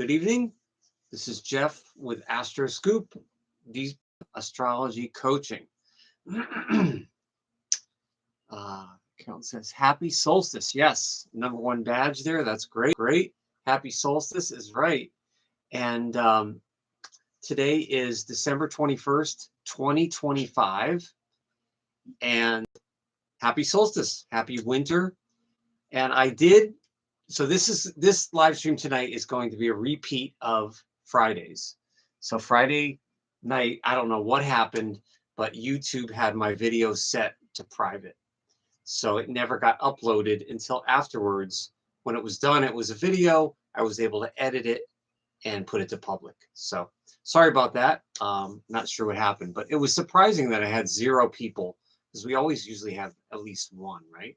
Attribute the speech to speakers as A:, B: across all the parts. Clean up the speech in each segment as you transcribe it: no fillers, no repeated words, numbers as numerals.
A: Good evening. This is Jeff with Astro Scoop, Deep Astrology Coaching. Count says, happy solstice. Yes, #1 badge there. That's great. Great. Happy solstice is right. And today is December 21st, 2025. And happy solstice. Happy winter. And so this live stream tonight is going to be a repeat of Fridays. So Friday night, I don't know what happened, but YouTube had my video set to private. So it never got uploaded until afterwards. When it was done, it was a video. I was able to edit it and put it to public. So sorry about that. Not sure what happened, but it was surprising that I had 0 people, because we always usually have at least 1, right?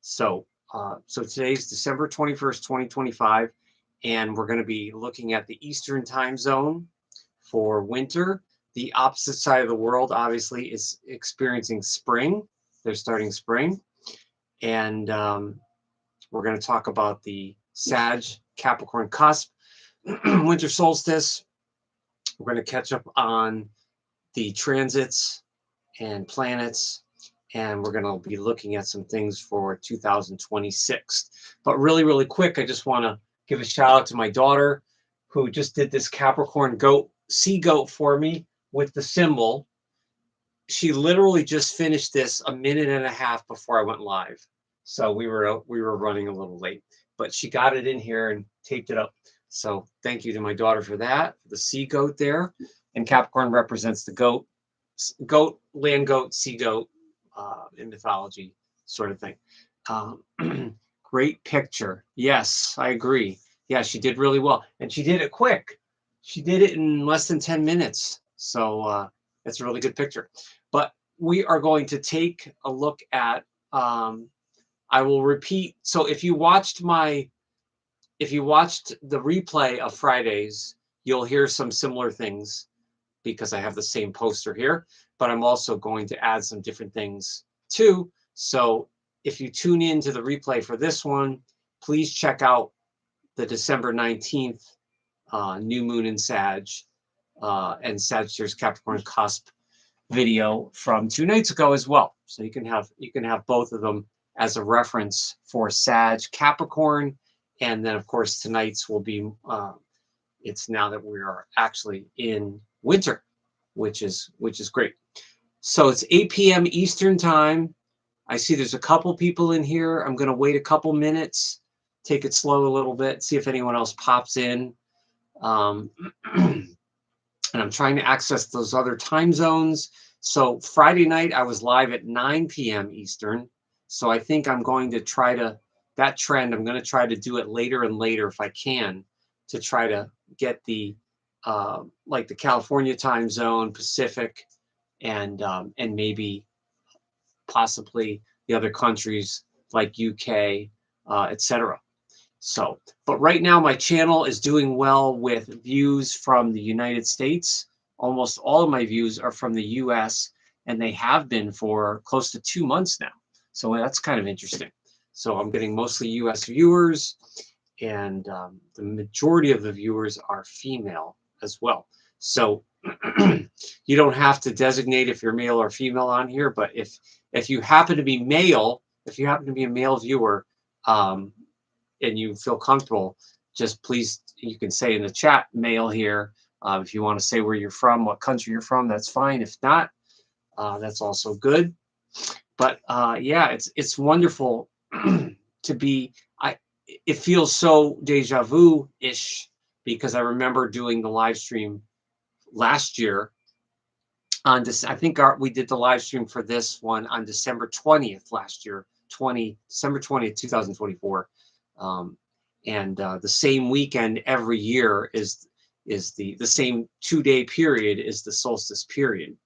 A: So today's December 21st, 2025, and we're going to be looking at the Eastern time zone for winter. The opposite side of the world, obviously, is experiencing spring. They're starting spring. And we're going to talk about the Sag-Capricorn cusp, winter solstice. We're going to catch up on the transits and planets. And we're going to be looking at some things for 2026. But really, really quick, I just want to give a shout out to my daughter, who just did this Capricorn sea goat for me with the symbol. She literally just finished this a minute and a half before I went live. So we were running a little late, but she got it in here and taped it up. So thank you to my daughter for that, the sea goat there. And Capricorn represents the goat, land goat, sea goat. In mythology, sort of thing. Great picture. Yes, I agree. Yeah, she did really well, and she did it quick. She did it in less than 10 minutes. So it's a really good picture. But we are going to take a look at. I will repeat. So if you watched the replay of Fridays, you'll hear some similar things, because I have the same poster here, but I'm also going to add some different things too. So if you tune in to the replay for this one, please check out the December 19th new moon in Sag and Sagittarius-Capricorn cusp video from 2 nights ago as well. So you can have both of them as a reference for Sag-Capricorn, and then of course tonight's will be it's now that we are actually in winter, which is great. So it's 8 p.m. Eastern time. I see there's a couple people in here. I'm going to wait a couple minutes, take it slow a little bit, see if anyone else pops in. And I'm trying to access those other time zones. So Friday night, I was live at 9 p.m. Eastern. So I think I'm going to try to, that trend, I'm going to try to do it later and later if I can, to try to get the like the California time zone, Pacific, and maybe possibly the other countries like UK, etc. So, but right now my channel is doing well with views from the United States. Almost all of my views are from the US, and they have been for close to 2 months now. So that's kind of interesting. So I'm getting mostly US viewers, and the majority of the viewers are female as well. So you don't have to designate if you're male or female on here, but if you happen to be male, if you happen to be a male viewer, and you feel comfortable, just please, you can say in the chat male here. If you want to say where you're from, what country you're from, that's fine. If not, that's also good. But yeah, it's wonderful to be. It feels so deja vu-ish, because I remember doing the live stream last year on this. I think we did the live stream for this one on December 20th last year, December 20th, 2024. And the same weekend every year is the same 2-day period is the solstice period.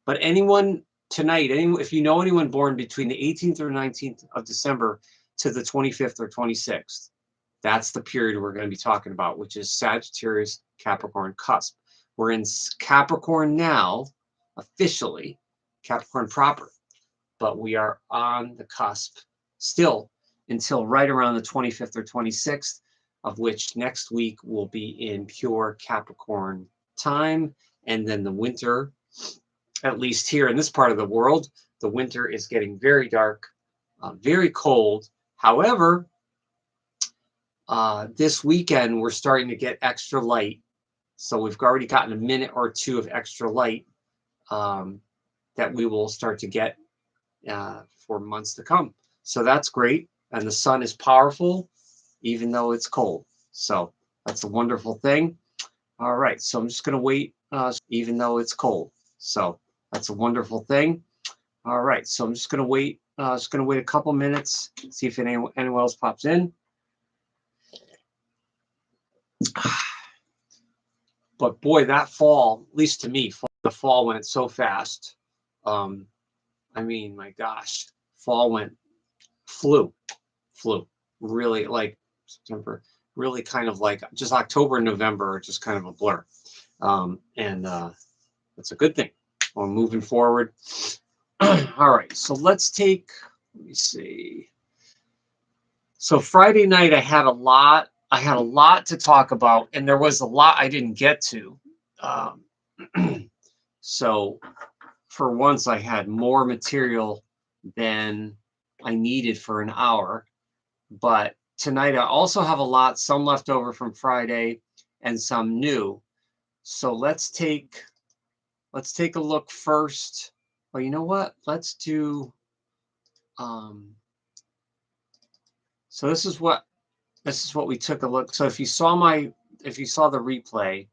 A: But anyone tonight, if you know anyone born between the 18th or 19th of December to the 25th or 26th, that's the period we're going to be talking about, which is Sagittarius-Capricorn cusp. We're in Capricorn now, officially, Capricorn proper, but we are on the cusp still until right around the 25th or 26th, of which next week will be in pure Capricorn time. And then the winter, at least here in this part of the world, the winter is getting very dark, very cold. However, this weekend, we're starting to get extra light. So we've already gotten a minute or two of extra light that we will start to get for months to come. So that's great. And the sun is powerful, even though it's cold. So that's a wonderful thing. All right. So I'm just going to wait, even though it's cold. So that's a wonderful thing. All right. So I'm just going to wait. Just going to wait a couple minutes, see if anyone else pops in. But boy, that fall, at least to me, the fall went so fast. I mean, my gosh, fall flew, really, like September, really kind of like just October and November are just kind of a blur. And that's a good thing. We're moving forward. All right, so let me see. So Friday night, I had a lot to talk about, and there was a lot I didn't get to. So for once, I had more material than I needed for an hour. But tonight, I also have some left over from Friday and some new. So let's take a look first. Well, you know what? Let's do. So this is what we took a look. So if you saw the replay,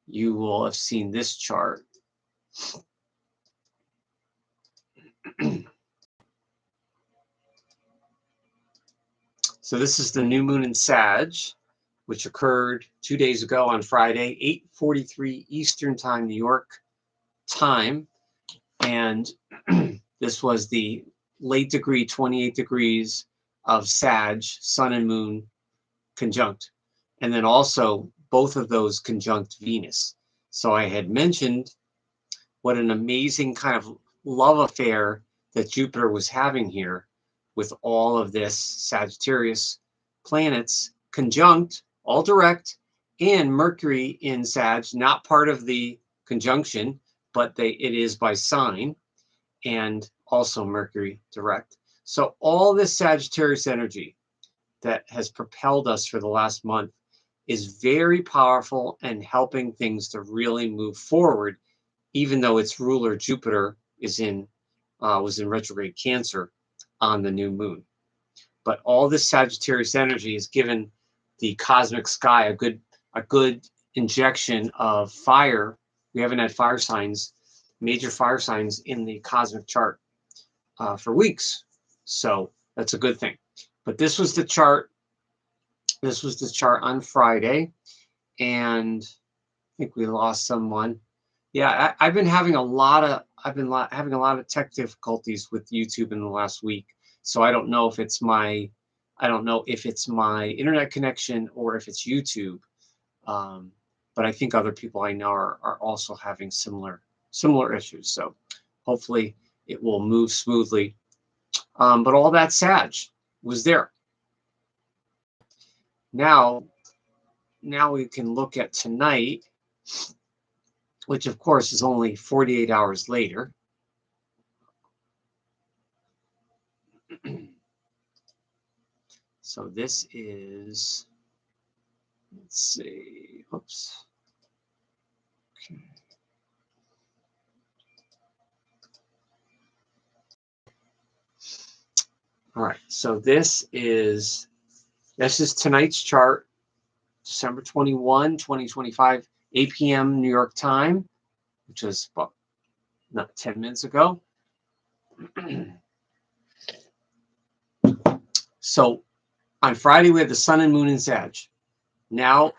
A: you will have seen this chart. So this is the new moon in Sag, which occurred 2 days ago on Friday, 8:43 Eastern Time, New York time. And this was the late degree, 28 degrees of Sag, sun and moon conjunct. And then also both of those conjunct Venus. So I had mentioned what an amazing kind of love affair that Jupiter was having here with all of this Sagittarius planets conjunct, all direct, and Mercury in Sag, not part of the conjunction, but it is by sign, and also Mercury direct. So all this Sagittarius energy that has propelled us for the last month is very powerful and helping things to really move forward, even though its ruler Jupiter was in retrograde Cancer on the new moon. But all this Sagittarius energy has given the cosmic sky a good injection of fire. We haven't had major fire signs in the cosmic chart for weeks. So that's a good thing. But this was the chart. This was the chart on Friday, and I think we lost someone. Yeah, I've been having a lot of tech difficulties with YouTube in the last week. So I don't know if it's my internet connection or if it's YouTube. But I think other people I know are also having similar issues. So hopefully it will move smoothly. But all that Sag was there. Now we can look at tonight, which of course is only 48 hours later. So this is, let's see, oops. Okay. All right, so this is tonight's chart, December 21, 2025, 8 p.m. New York time, which was about 10 minutes ago. So on Friday, we had the sun and moon in Sag. Now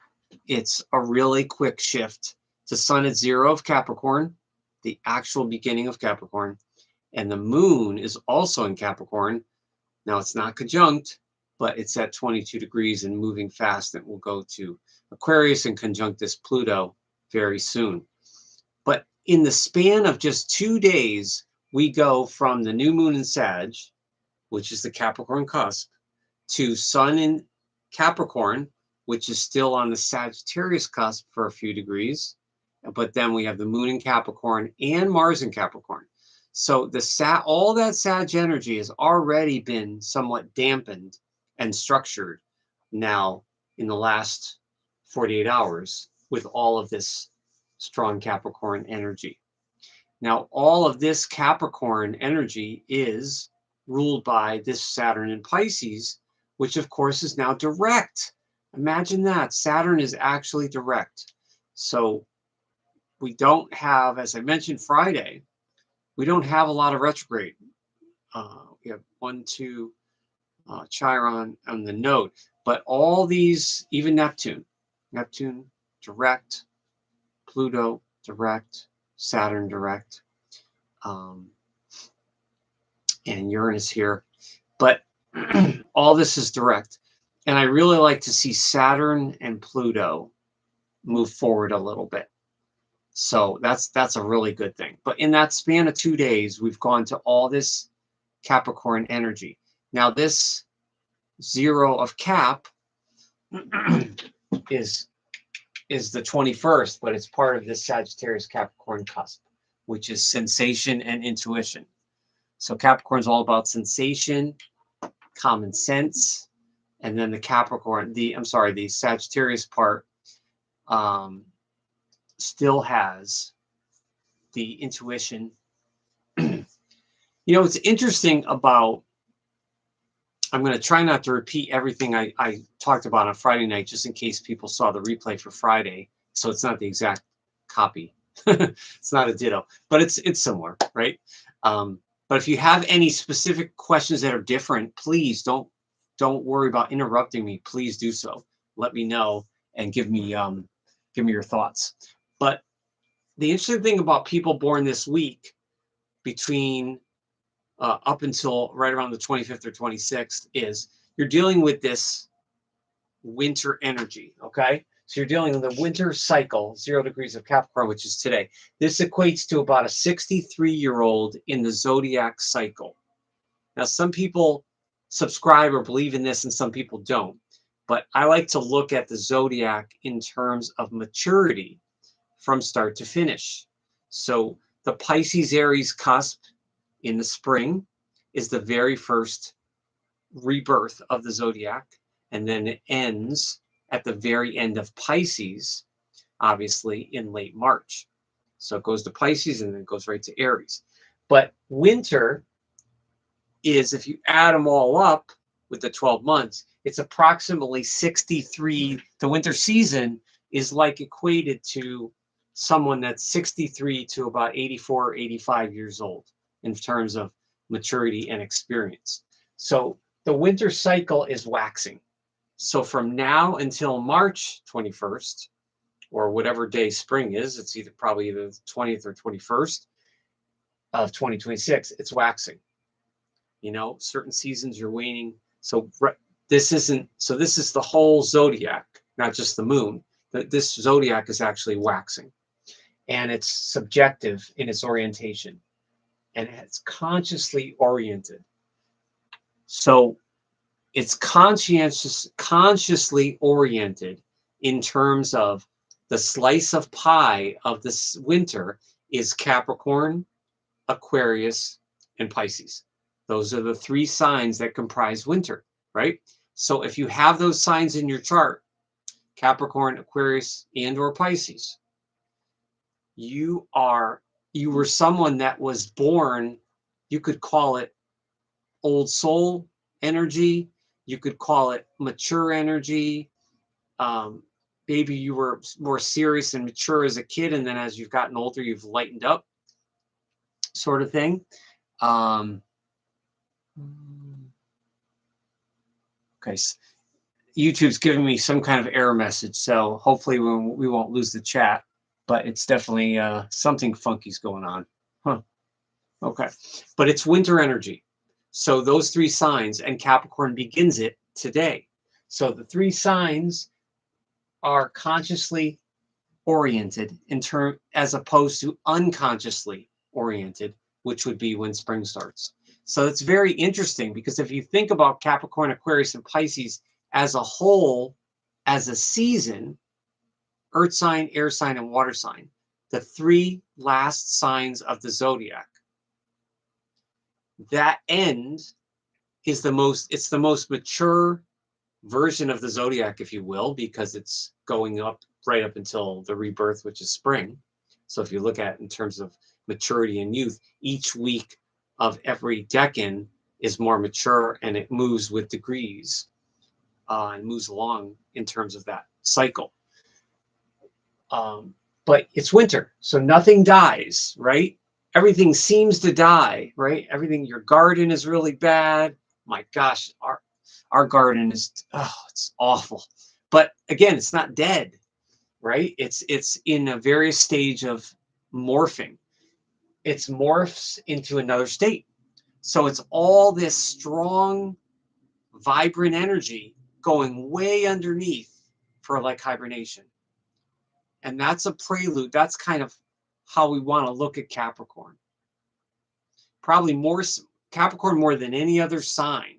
A: it's a really quick shift to sun at 0 of Capricorn, the actual beginning of Capricorn, and the moon is also in Capricorn. Now it's not conjunct, but it's at 22 degrees and moving fast. It will go to Aquarius and conjunct this Pluto very soon. But in the span of just 2 days, we go from the new moon in Sag, which is the Capricorn cusp, to sun Capricorn, which is still on the Sagittarius cusp for a few degrees. But then we have the moon in Capricorn and Mars in Capricorn. So all that Sag energy has already been somewhat dampened and structured now in the last 48 hours with all of this strong Capricorn energy. Now, all of this Capricorn energy is ruled by this Saturn in Pisces, which of course is now direct. Imagine that. Saturn is actually direct. So we don't have, as I mentioned Friday, we don't have a lot of retrograde. We have 1, 2, Chiron on the node, but all these, even Neptune direct, Pluto direct, Saturn direct, and Uranus here, but all this is direct. And I really like to see Saturn and Pluto move forward a little bit. So that's a really good thing. But in that span of 2 days, we've gone to all this Capricorn energy. Now this 0 of Cap is the 21st, but it's part of this Sagittarius-Capricorn cusp, which is sensation and intuition. So Capricorn is all about sensation, common sense, and then the Sagittarius part still has the intuition. You know, it's interesting about, I'm going to try not to repeat everything I talked about on Friday night, just in case people saw the replay for Friday. So it's not the exact copy. It's not a ditto, but it's similar, right? But if you have any specific questions that are different, please don't worry about interrupting me. Please do so. Let me know and give me your thoughts. But the interesting thing about people born this week, between up until right around the 25th or 26th, is you're dealing with this winter energy, okay? So you're dealing with the winter cycle, 0 degrees of Capricorn, which is today. This equates to about a 63-year-old in the zodiac cycle. Now, some people subscribe or believe in this and some people don't. But I like to look at the zodiac in terms of maturity from start to finish. So the Pisces-Aries cusp in the spring is the very first rebirth of the zodiac, and then it ends at the very end of Pisces, obviously in late March. So it goes to Pisces and then it goes right to Aries. But winter is, if you add them all up with the 12 months, it's approximately 63. The winter season is like equated to someone that's 63 to about 84 or 85 years old in terms of maturity and experience. So the winter cycle is waxing. So from now until March 21st, or whatever day spring is, it's probably either the 20th or 21st of 2026, it's waxing. You know, certain seasons you're waning. So this is the whole zodiac, not just the moon. This zodiac is actually waxing, and it's subjective in its orientation, and it's consciously oriented. So it's consciously oriented in terms of the slice of pie of this winter is Capricorn, Aquarius, and Pisces. Those are the 3 signs that comprise winter, right? So if you have those signs in your chart, Capricorn, Aquarius, and or Pisces, you were someone that was born, you could call it old soul energy, you could call it mature energy. Maybe you were more serious and mature as a kid, and then as you've gotten older, you've lightened up, sort of thing. Okay, so YouTube's giving me some kind of error message, so hopefully we won't lose the chat, but it's definitely something funky's going on. Huh. Okay, but it's winter energy. So those 3 signs, and Capricorn begins it today. So the 3 signs are consciously oriented as opposed to unconsciously oriented, which would be when spring starts. So it's very interesting, because if you think about Capricorn, Aquarius, and Pisces as a whole, as a season, earth sign, air sign, and water sign, the 3 last signs of the zodiac, that end is it's the most mature version of the zodiac, if you will, because it's going up right up until the rebirth, which is spring. So if you look at it in terms of maturity and youth, each week of every decan is more mature, and it moves with degrees and moves along in terms of that cycle. But it's winter, so nothing dies, right? Everything seems to die, right? Everything, your garden is really bad. My gosh, our garden is, oh, it's awful. But again, it's not dead, right? It's in a various stage of morphing. It morphs into another state. So it's all this strong, vibrant energy going way underneath for like hibernation. And that's a prelude. That's kind of how we want to look at Capricorn. Probably more, Capricorn more than any other sign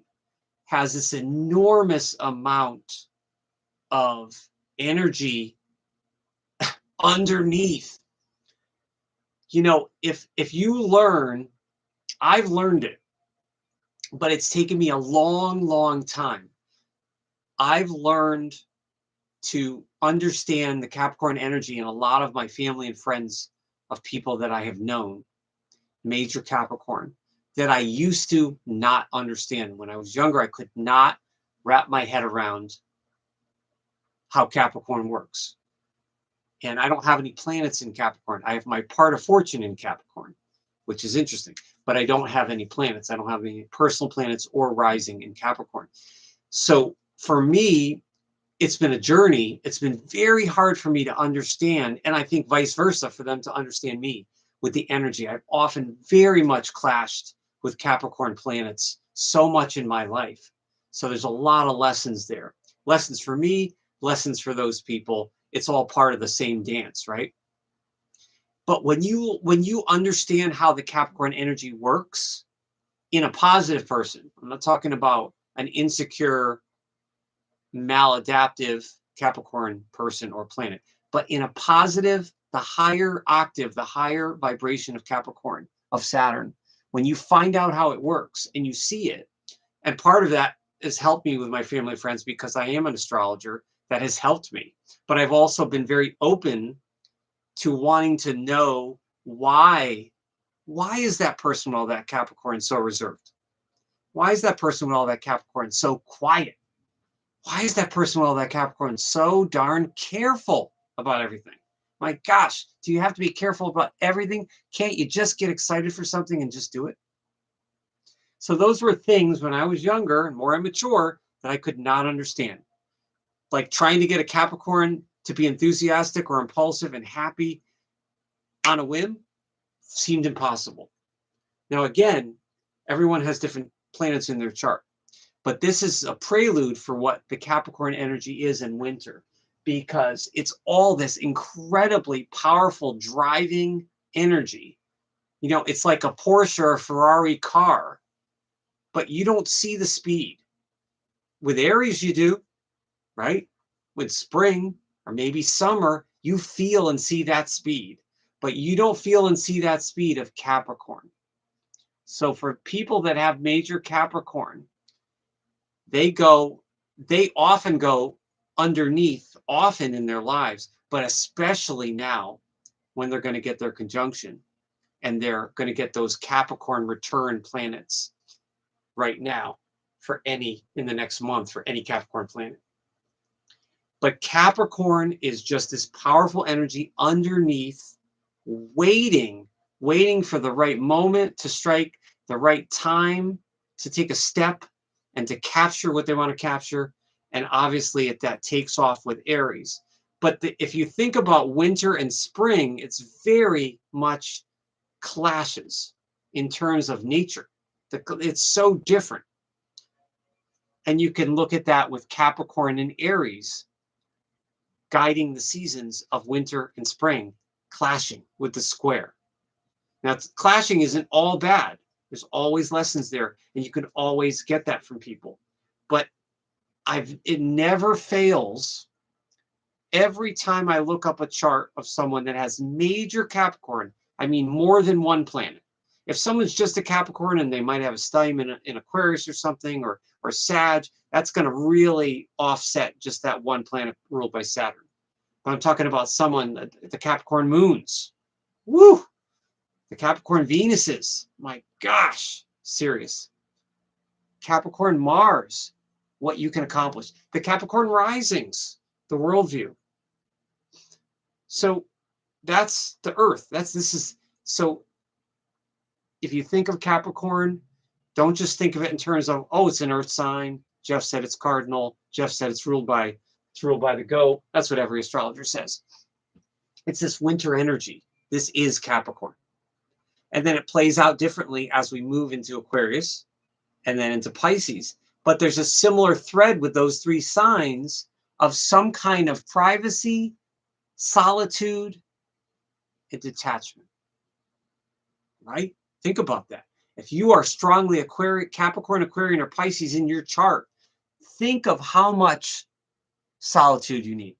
A: has this enormous amount of energy underneath. You know, if you learn, I've learned it, but it's taken me a long time. I've learned to understand the Capricorn energy in a lot of my family and friends of people that I have known, major Capricorn, that I used to not understand. When I was younger, I could not wrap my head around how Capricorn works. And I don't have any planets in Capricorn. I have my part of fortune in Capricorn, which is interesting, but I don't have any planets. I don't have any personal planets or rising in Capricorn. So for me, it's been a journey. It's been very hard for me to understand, and I think vice versa, for them to understand me with the energy. I've often very much clashed with Capricorn planets so much in my life. So there's a lot of lessons there. Lessons for me, lessons for those people. It's all part of the same dance, right? But when you understand how the Capricorn energy works in a positive person, I'm not talking about an insecure, maladaptive Capricorn person or planet, but in a positive, the higher octave, the higher vibration of Capricorn, of Saturn, when you find out how it works and you see it, and part of that has helped me with my family and friends because I am an astrologer, that has helped me. But I've also been very open to wanting to know why is that person with all that Capricorn so reserved? Why is that person with all that Capricorn so quiet? Why is that person with all that Capricorn so darn careful about everything? My gosh, do you have to be careful about everything? Can't you just get excited for something and just do it? So those were things when I was younger and more immature that I could not understand. Like trying to get a Capricorn to be enthusiastic or impulsive and happy on a whim seemed impossible. Now, again, everyone has different planets in their chart, but this is a prelude for what the Capricorn energy is in winter, because it's all this incredibly powerful driving energy. You know, it's like a Porsche or a Ferrari car, but you don't see the speed. With Aries, you do, right? With spring or maybe summer, you feel and see that speed, but you don't feel and see that speed of Capricorn. So for people that have major Capricorn, they often go underneath often in their lives, but especially now when they're going to get their conjunction and they're going to get those Capricorn return planets right now in the next month for any Capricorn planet. But Capricorn is just this powerful energy underneath, waiting for the right moment to strike, the right time to take a step and to capture what they want to capture. And obviously that takes off with Aries. But if you think about winter and spring, it's very much clashes in terms of nature. It's so different. And you can look at that with Capricorn and Aries guiding the seasons of winter and spring, clashing with the square. Now, clashing isn't all bad. There's always lessons there, and you can always get that from people. But it never fails. Every time I look up a chart of someone that has major Capricorn, I mean more than one planet. If someone's just a Capricorn and they might have a stellium in Aquarius or something, or Sag, that's going to really offset just that one planet ruled by Saturn. But I'm talking about someone, the Capricorn moons. Woo! The Capricorn Venuses. My gosh, serious. Capricorn Mars, what you can accomplish. The Capricorn risings, the worldview. So that's the Earth. So if you think of Capricorn, don't just think of it in terms of, oh, it's an Earth sign. Jeff said it's cardinal. Jeff said it's ruled by the goat. That's what every astrologer says. It's this winter energy. This is Capricorn. And then it plays out differently as we move into Aquarius and then into Pisces. But there's a similar thread with those three signs of some kind of privacy, solitude, and detachment. Right? Think about that. If you are strongly Capricorn, Aquarian, or Pisces in your chart, think of how much solitude you need.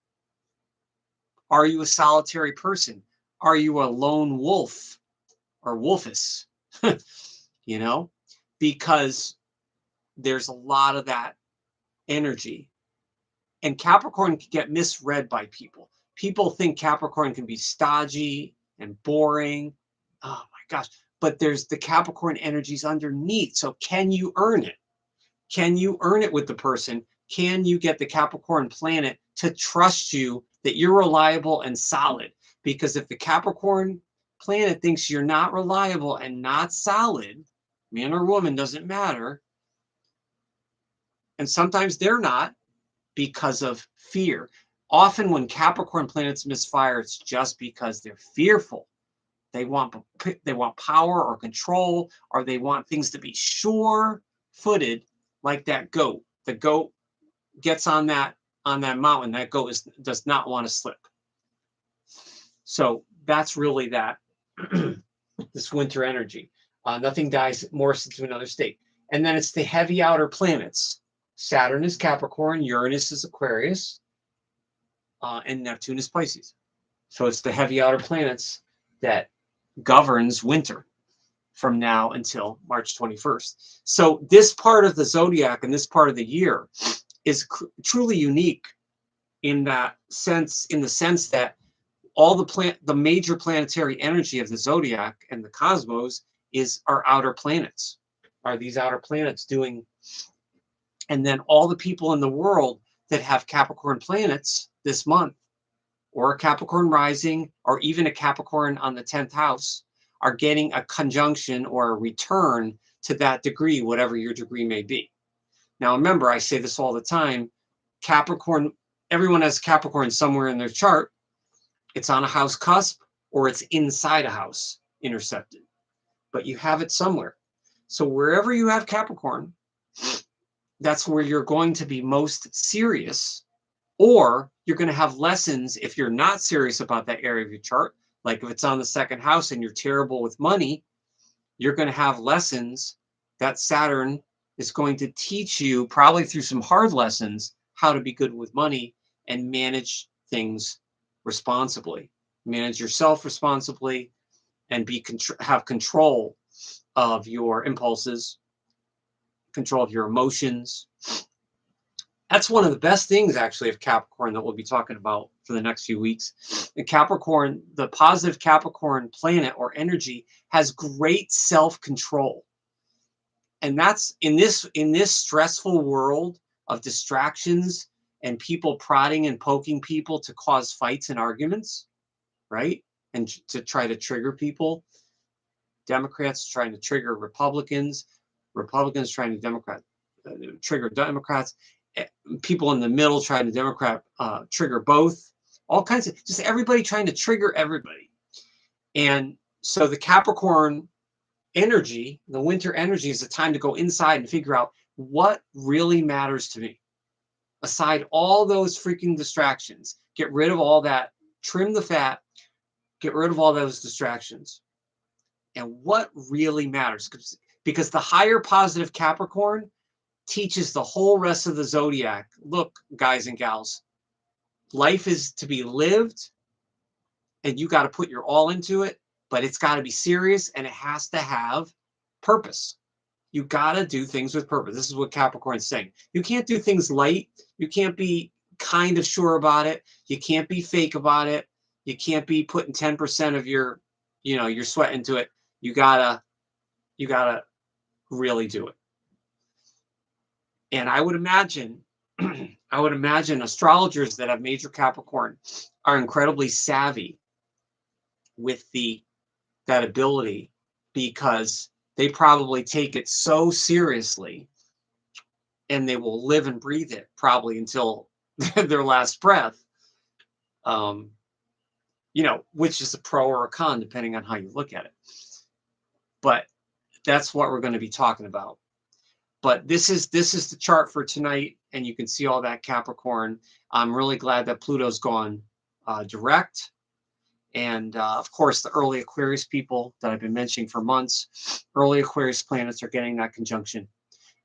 A: Are you a solitary person? Are you a lone wolf or wolfess? You know, because there's a lot of that energy. And Capricorn can get misread by people. People think Capricorn can be stodgy and boring. Oh my gosh. But there's the Capricorn energies underneath. So can you earn it? Can you earn it with the person? Can you get the Capricorn planet to trust you that you're reliable and solid? Because if the Capricorn planet thinks you're not reliable and not solid, man or woman, doesn't matter. And sometimes they're not because of fear. Often when Capricorn planets misfire, it's just because they're fearful. They want power or control, or they want things to be sure-footed, like that goat. The goat gets on that mountain. That goat does not want to slip. So that's really that this winter energy. Nothing dies, morphs into another state. And then it's the heavy outer planets. Saturn is Capricorn, Uranus is Aquarius, and Neptune is Pisces. So it's the heavy outer planets that governs winter from now until March 21st. So this part of the zodiac and this part of the year is truly unique in that sense, in the sense that all the major planetary energy of the zodiac and the cosmos are outer planets, are these outer planets doing. And then all the people in the world that have Capricorn planets this month, or a Capricorn rising, or even a Capricorn on the 10th house, are getting a conjunction or a return to that degree, whatever your degree may be. Now, remember, I say this all the time, Capricorn, everyone has Capricorn somewhere in their chart. It's on a house cusp, or it's inside a house intercepted, but you have it somewhere. So wherever you have Capricorn, that's where you're going to be most serious, or you're going to have lessons if you're not serious about that area of your chart. Like if it's on the second house and you're terrible with money, you're going to have lessons that Saturn is going to teach you, probably through some hard lessons, how to be good with money and manage things responsibly, manage yourself responsibly, and have control of your impulses, control of your emotions. That's one of the best things, actually, of Capricorn that we'll be talking about for the next few weeks. And Capricorn, the positive Capricorn planet or energy, has great self-control. And that's in this stressful world of distractions and people prodding and poking people to cause fights and arguments, right? And to try to trigger people. Democrats trying to trigger Republicans, Republicans trying to trigger Democrats, people in the middle trying to trigger both, all kinds of, just everybody trying to trigger everybody. And so the Capricorn energy, the winter energy, is a time to go inside and figure out what really matters to me. Aside all those freaking distractions, get rid of all that, trim the fat, get rid of all those distractions. And what really matters, because the higher positive Capricorn teaches the whole rest of the zodiac. Look, guys and gals, life is to be lived, and you got to put your all into it, but it's got to be serious, and it has to have purpose. You got to do things with purpose. This is what Capricorn's saying. You can't do things light. You can't be kind of sure about it. You can't be fake about it. You can't be putting 10% of your, your sweat into it. You gotta really do it. And I would imagine astrologers that have major Capricorn are incredibly savvy with that ability, because they probably take it so seriously, and they will live and breathe it probably until their last breath. Which is a pro or a con depending on how you look at it. But that's what we're going to be talking about. But this is the chart for tonight, and you can see all that Capricorn. I'm really glad that Pluto's gone direct. And of course, the early Aquarius people that I've been mentioning for months, early Aquarius planets are getting that conjunction.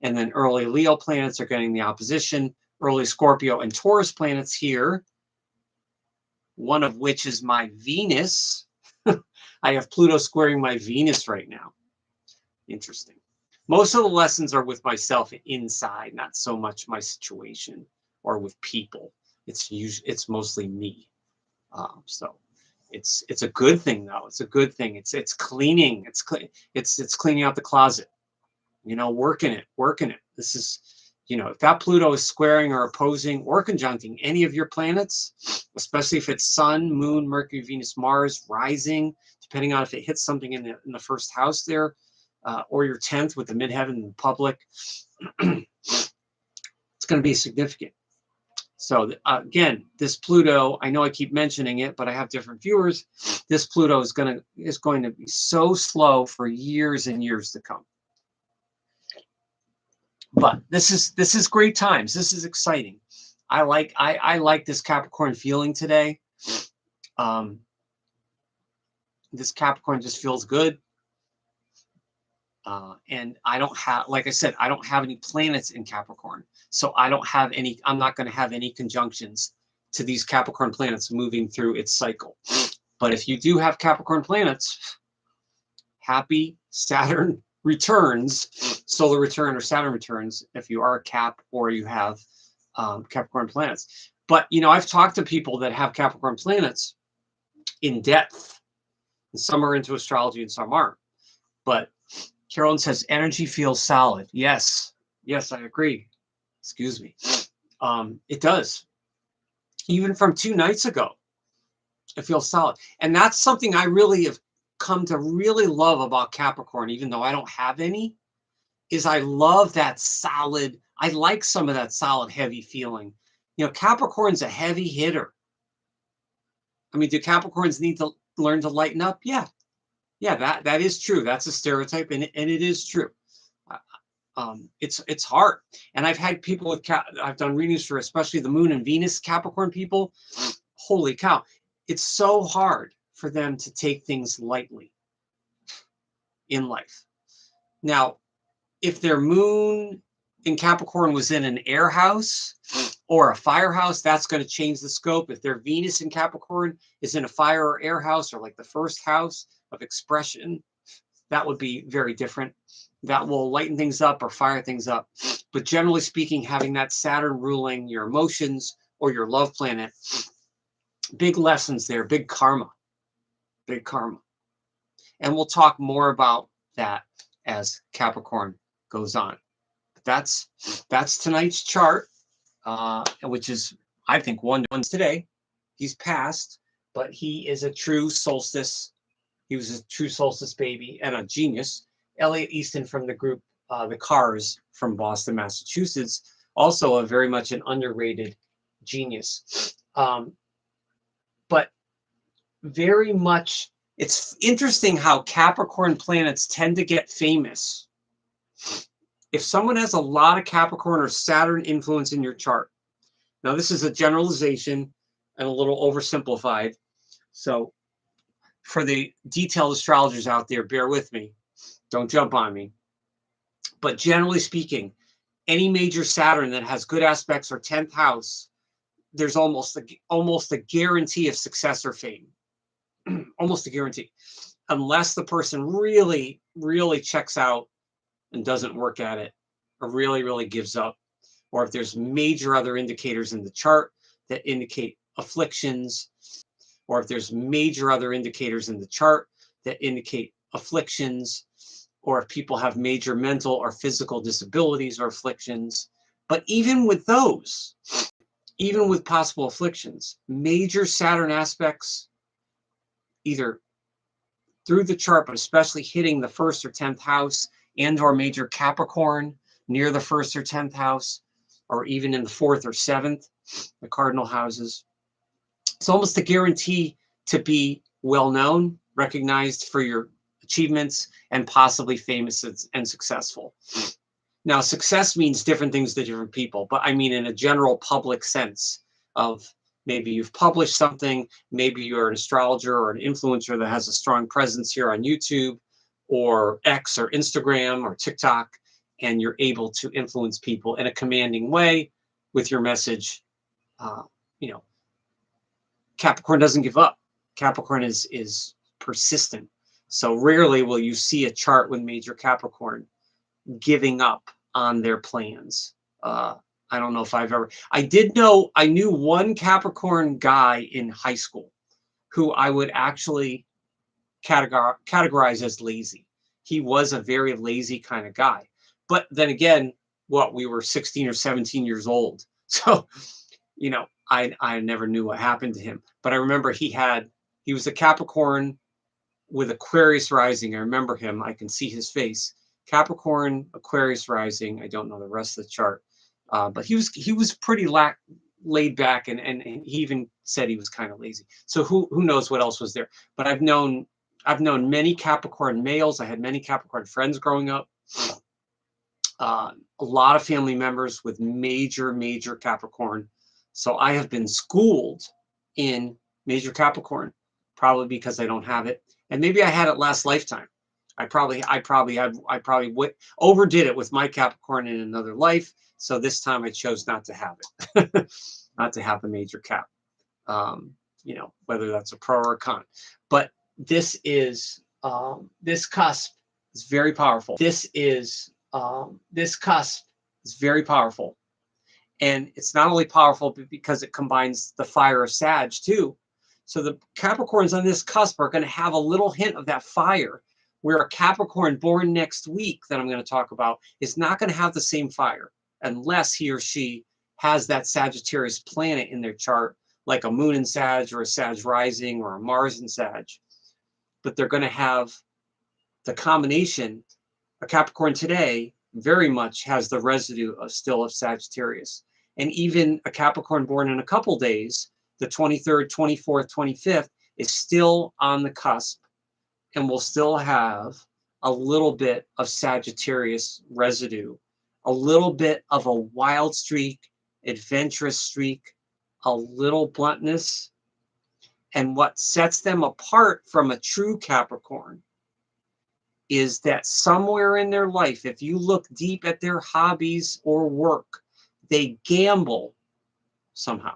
A: And then early Leo planets are getting the opposition. Early Scorpio and Taurus planets here, one of which is my Venus. I have Pluto squaring my Venus right now. Interesting. Most of the lessons are with myself inside, not so much my situation or with people. It's mostly me. So it's a good thing, though. It's a good thing. It's cleaning. It's cleaning out the closet. Working it. This is, if that Pluto is squaring or opposing or conjuncting any of your planets, especially if it's Sun, Moon, Mercury, Venus, Mars, rising, depending on if it hits something in the first house there, or your 10th with the midheaven and the public, it's going to be significant. So again, this Pluto, I know I keep mentioning it, but I have different viewers. This Pluto is going to be so slow for years and years to come. But this is great times. This is exciting. I like this Capricorn feeling today. This Capricorn just feels good. And I don't have, like I said, I don't have any planets in Capricorn. So I'm not going to have any conjunctions to these Capricorn planets moving through its cycle. But if you do have Capricorn planets, happy Saturn returns, solar return or Saturn returns, if you are a Cap or you have Capricorn planets. But, I've talked to people that have Capricorn planets in depth. And some are into astrology and some aren't. But Carolyn says, energy feels solid. Yes, I agree. Excuse me. It does. Even from 2 nights ago, it feels solid. And that's something I really have come to really love about Capricorn, even though I don't have any, is I love that solid. I like some of that solid, heavy feeling. Capricorn's a heavy hitter. I mean, do Capricorns need to learn to lighten up? Yeah, that is true. That's a stereotype, and it is true. It's hard. And I've had people with I've done readings for especially the Moon and Venus Capricorn people. Holy cow. It's so hard for them to take things lightly in life. Now, if their Moon in Capricorn was in an air house or a fire house, that's going to change the scope. If their Venus in Capricorn is in a fire or air house, or like the first house of expression, that would be very different. That will lighten things up or fire things up. But generally speaking, having that Saturn ruling your emotions or your love planet, big lessons there, big karma. And we'll talk more about that as Capricorn goes on. But that's tonight's chart, which is, I think, 1-to-1 today. He's passed, but he is a true solstice. He was a true solstice baby and a genius. Elliot Easton from the group, the Cars from Boston, Massachusetts, also a very much an underrated genius. But very much, it's interesting how Capricorn planets tend to get famous. If someone has a lot of Capricorn or Saturn influence in your chart, now this is a generalization and a little oversimplified. So for the detailed astrologers out there, bear with me. Don't jump on me. But generally speaking, any major Saturn that has good aspects or 10th house, there's almost a guarantee of success or fame. Almost a guarantee, unless the person really, really checks out and doesn't work at it, or really, really gives up, or if there's major other indicators in the chart that indicate afflictions, or if there's major other indicators in the chart that indicate afflictions, or if people have major mental or physical disabilities or afflictions. But even with those, even with possible afflictions, major Saturn aspects, either through the chart, but especially hitting the 1st or 10th house, and or major Capricorn near the 1st or 10th house, or even in the 4th or 7th, the cardinal houses. It's almost a guarantee to be well known, recognized for your achievements, and possibly famous and successful. Now, success means different things to different people, but I mean in a general public sense of maybe you've published something, maybe you're an astrologer or an influencer that has a strong presence here on YouTube or X or Instagram or TikTok, and you're able to influence people in a commanding way with your message. You know, Capricorn doesn't give up. Capricorn is persistent. So rarely will you see a chart with major Capricorn giving up on their plans. I don't know if I've ever, I knew one Capricorn guy in high school who I would actually categorize as lazy. He was a very lazy kind of guy. But then again, we were 16 or 17 years old. So, you know, I never knew what happened to him. But I remember he was a Capricorn with Aquarius rising. I remember him. I can see his face. Capricorn, Aquarius rising. I don't know the rest of the chart. But he was pretty laid back, and he even said he was kind of lazy. So who knows what else was there? But I've known many Capricorn males. I had many Capricorn friends growing up. A lot of family members with major Capricorn. So I have been schooled in major Capricorn, probably because I don't have it, and maybe I had it last lifetime. I probably overdid it with my Capricorn in another life. So this time I chose not to have it, not to have a major Cap. You know, whether that's a pro or a con. But this cusp is very powerful. This cusp is very powerful. And it's not only powerful because it combines the fire of Sag too. So the Capricorns on this cusp are going to have a little hint of that fire, where a Capricorn born next week that I'm going to talk about is not going to have the same fire unless he or she has that Sagittarius planet in their chart, like a moon in Sag or a Sag rising or a Mars in Sag. But they're going to have the combination. A Capricorn today very much has the residue of Sagittarius. And even a Capricorn born in a couple days, the 23rd, 24th, 25th, is still on the cusp and will still have a little bit of Sagittarius residue, a little bit of a wild streak, adventurous streak, a little bluntness. And what sets them apart from a true Capricorn is that somewhere in their life, if you look deep at their hobbies or work, they gamble somehow.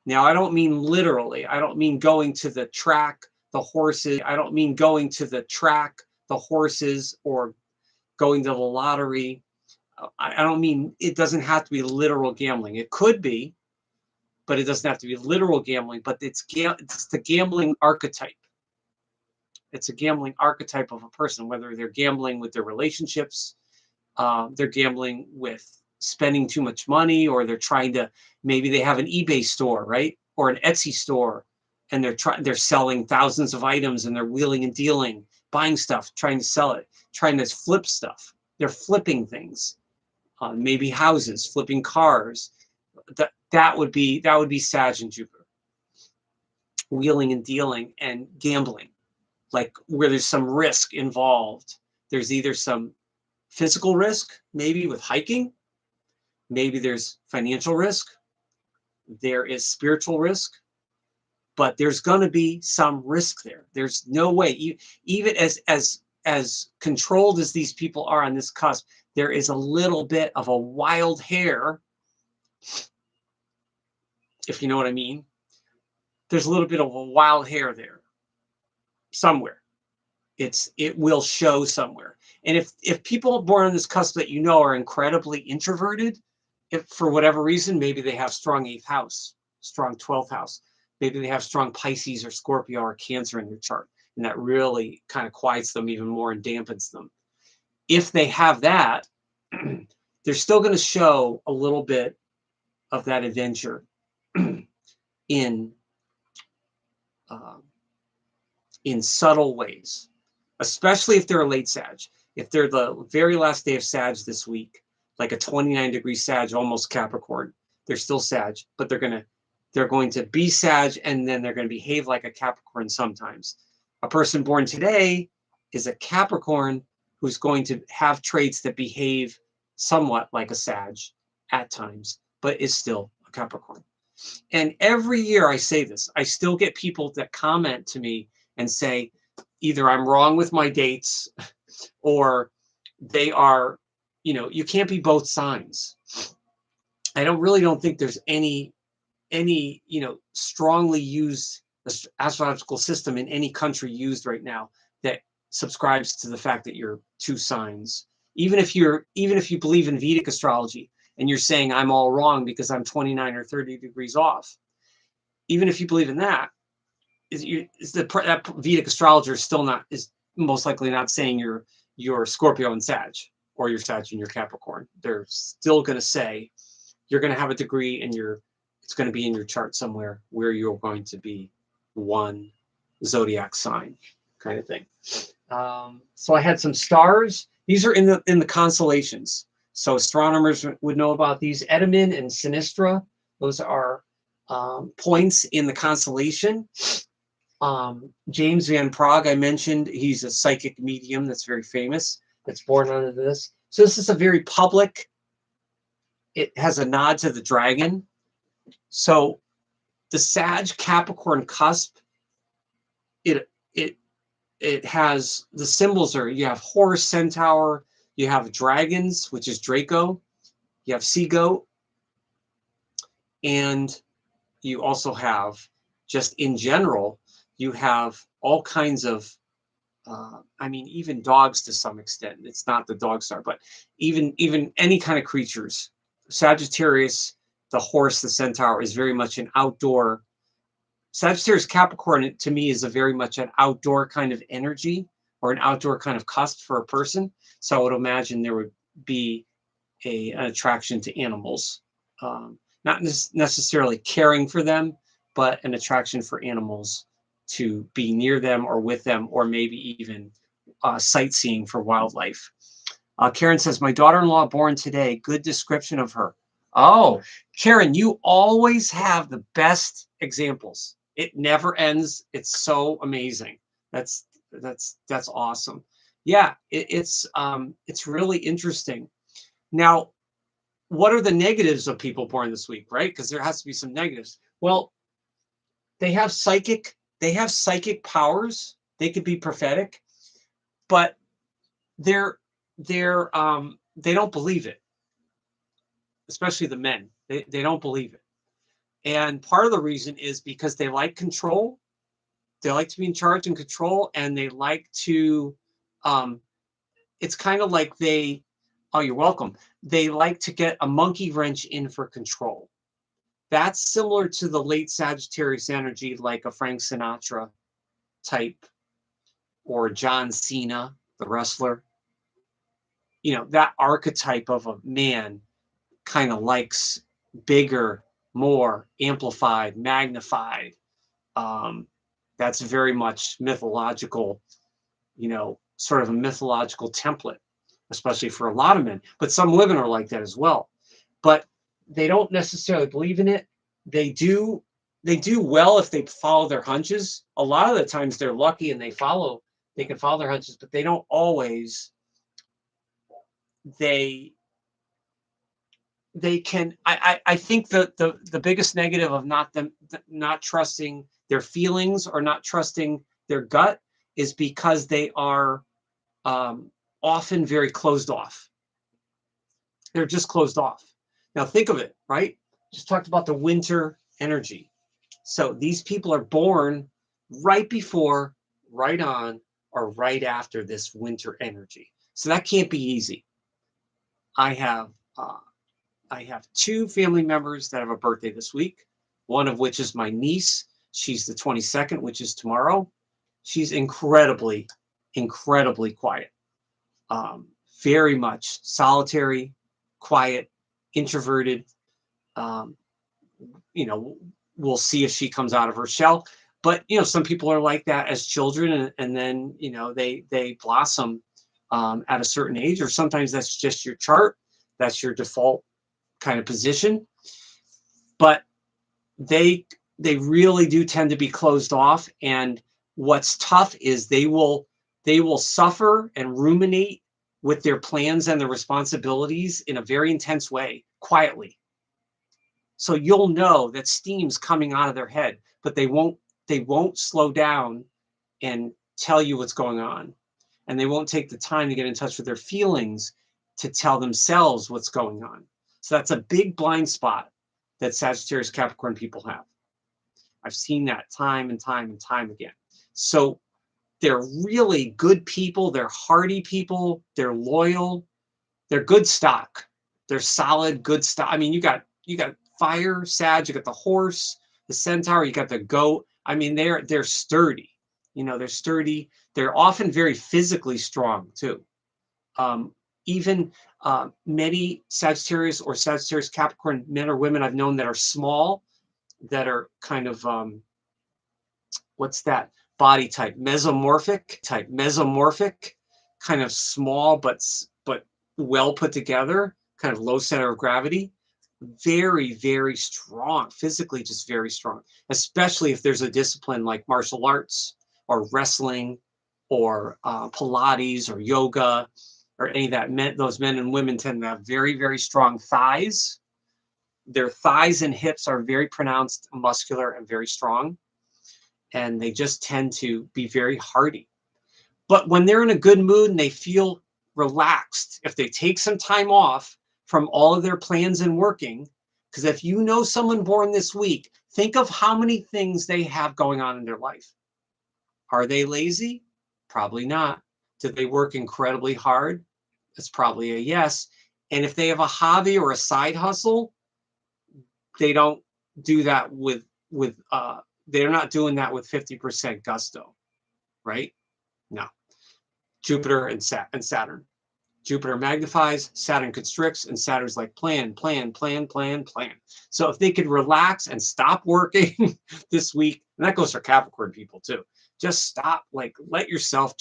A: Now, I don't mean literally. I don't mean going to the track, the horses. I don't mean going to the track, the horses, or going to the lottery. I don't mean, it doesn't have to be literal gambling. It could be, but it doesn't have to be literal gambling. But it's the gambling archetype. It's a gambling archetype of a person, whether they're gambling with their relationships, they're gambling with spending too much money, or they're trying to, maybe they have an eBay store, right? Or an Etsy store, and they're selling thousands of items, and they're wheeling and dealing, buying stuff, trying to sell it, trying to flip stuff. They're flipping things, maybe houses, flipping cars. That would be Sag and Jupiter. Wheeling and dealing and gambling, like where there's some risk involved. There's either some physical risk, maybe with hiking. Maybe there's financial risk. There is spiritual risk. But there's going to be some risk there. There's no way, even as controlled as these people are on this cusp, there is a little bit of a wild hair, if you know what I mean. There's a little bit of a wild hair there somewhere. It will show somewhere. And if people born on this cusp that you know are incredibly introverted, if for whatever reason, maybe they have strong 8th house, strong 12th house, maybe they have strong Pisces or Scorpio or Cancer in their chart, and that really kind of quiets them even more and dampens them. If they have that, they're still going to show a little bit of that adventure in subtle ways, especially if they're a late Sag. If they're the very last day of Sag this week, like a 29-degree Sag, almost Capricorn, they're still Sag, but they're going to be Sag, and then they're going to behave like a Capricorn sometimes. A person born today is a Capricorn who's going to have traits that behave somewhat like a Sag at times, but is still a Capricorn. And every year I say this, I still get people that comment to me and say, either I'm wrong with my dates, or they are, you can't be both signs. I don't think there's any strongly used astrological system in any country used right now that subscribes to the fact that you're 2 signs. Even if you believe in Vedic astrology and you're saying I'm all wrong because I'm 29 or 30 degrees off, even if you believe in that, that Vedic astrologer is most likely not saying you're Scorpio and Sag, or you're Sag and you're Capricorn. They're still going to say you're going to have a degree, and it's going to be in your chart somewhere where you're going to be one zodiac sign, kind of thing. So I had some stars. These are in the constellations. So astronomers would know about these. Edamin and Sinistra. Those are points in the constellation. James Van Praagh, I mentioned, he's a psychic medium that's very famous, that's born under this. So this is a very public, it has a nod to the dragon. So the Sag Capricorn cusp, it has, the symbols are, you have horse, centaur, you have dragons, which is Draco, you have sea goat, and you also have, just in general, you have all kinds of, even dogs to some extent. It's not the dog star, but even any kind of creatures. Sagittarius, the horse, the centaur, is very much an outdoor. Sagittarius Capricorn, to me, is very much an outdoor kind of energy, or an outdoor kind of cusp for a person. So I would imagine there would be an attraction to animals, not necessarily caring for them, but an attraction for animals, to be near them or with them, or maybe even sightseeing for wildlife. Karen says, my daughter-in-law born today, good description of her. Oh, Karen, you always have the best examples. It never ends. It's so amazing. That's awesome. Yeah, it's really interesting. Now, what are the negatives of people born this week, right? Because there has to be some negatives. Well, they have psychic powers. They could be prophetic, but they don't believe it. Especially the men, they don't believe it. And part of the reason is because they like control. They like to be in charge and control, and they like to, it's kind of like oh, you're welcome. They like to get a monkey wrench in for control. That's similar to the late Sagittarius energy, like a Frank Sinatra type, or John Cena, the wrestler. That archetype of a man kind of likes bigger, more amplified, magnified. That's very much mythological, sort of a mythological template, especially for a lot of men. But some women are like that as well. But they don't necessarily believe in it. They do well if they follow their hunches. A lot of the times they're lucky and they can follow their hunches, but they don't always. They can. I think the biggest negative of not trusting their feelings or not trusting their gut is because they are often very closed off. They're just closed off. Now think of it, right? Just talked about the winter energy. So these people are born right before, right on, or right after this winter energy. So that can't be easy. I have 2 family members that have a birthday this week, one of which is my niece. She's the 22nd, which is tomorrow. She's incredibly, incredibly quiet. Very much solitary, quiet, introverted. Um, you know, we'll see if she comes out of her shell. But you know, some people are like that as children, and then you know they blossom at a certain age, or sometimes that's just your chart, that's your default kind of position. But they really do tend to be closed off, and what's tough is they will suffer and ruminate with their plans and their responsibilities in a very intense way, quietly. So you'll know that steam's coming out of their head, but they won't slow down and tell you what's going on. And they won't take the time to get in touch with their feelings to tell themselves what's going on. So that's a big blind spot that Sagittarius Capricorn people have. I've seen that time and time and time again. So they're really good people. They're hardy people. They're loyal. They're good stock. They're solid, good stock. I mean, you got fire, Sag, you got the horse, the centaur, you got the goat. I mean, they're sturdy. You know, they're sturdy. They're often very physically strong too. Even many Sagittarius or Sagittarius Capricorn men or women I've known that are small, that are kind of what's that body type? Mesomorphic, kind of small but well put together, kind of low center of gravity. Very, very strong, physically just very strong, especially if there's a discipline like martial arts or wrestling or Pilates or yoga or any of that. Those men and women tend to have very, very strong thighs. Their thighs and hips are very pronounced, muscular, and very strong. And they just tend to be very hardy. But when they're in a good mood and they feel relaxed, if they take some time off from all of their plans and working, because if you know someone born this week, think of how many things they have going on in their life. Are they lazy? Probably not. Do they work incredibly hard? That's probably a yes. And if they have a hobby or a side hustle, they don't do that they're not doing that with 50% gusto, right? No. Jupiter and Saturn. Jupiter magnifies, Saturn constricts, and Saturn's like plan. So if they could relax and stop working this week, and that goes for Capricorn people too, just stop, like let yourself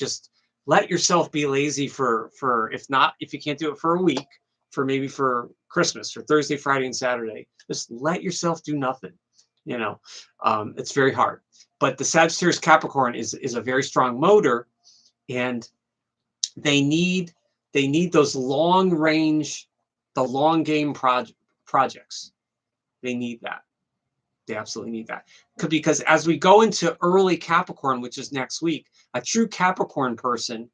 A: be lazy for if you can't do it for a week, maybe for Christmas, for Thursday, Friday, and Saturday, just let yourself do nothing. You know, it's very hard. But the Sagittarius Capricorn is a very strong motor, and they need those long range, the long game projects. They need that. They absolutely need that. Because as we go into early Capricorn, which is next week, a true Capricorn person,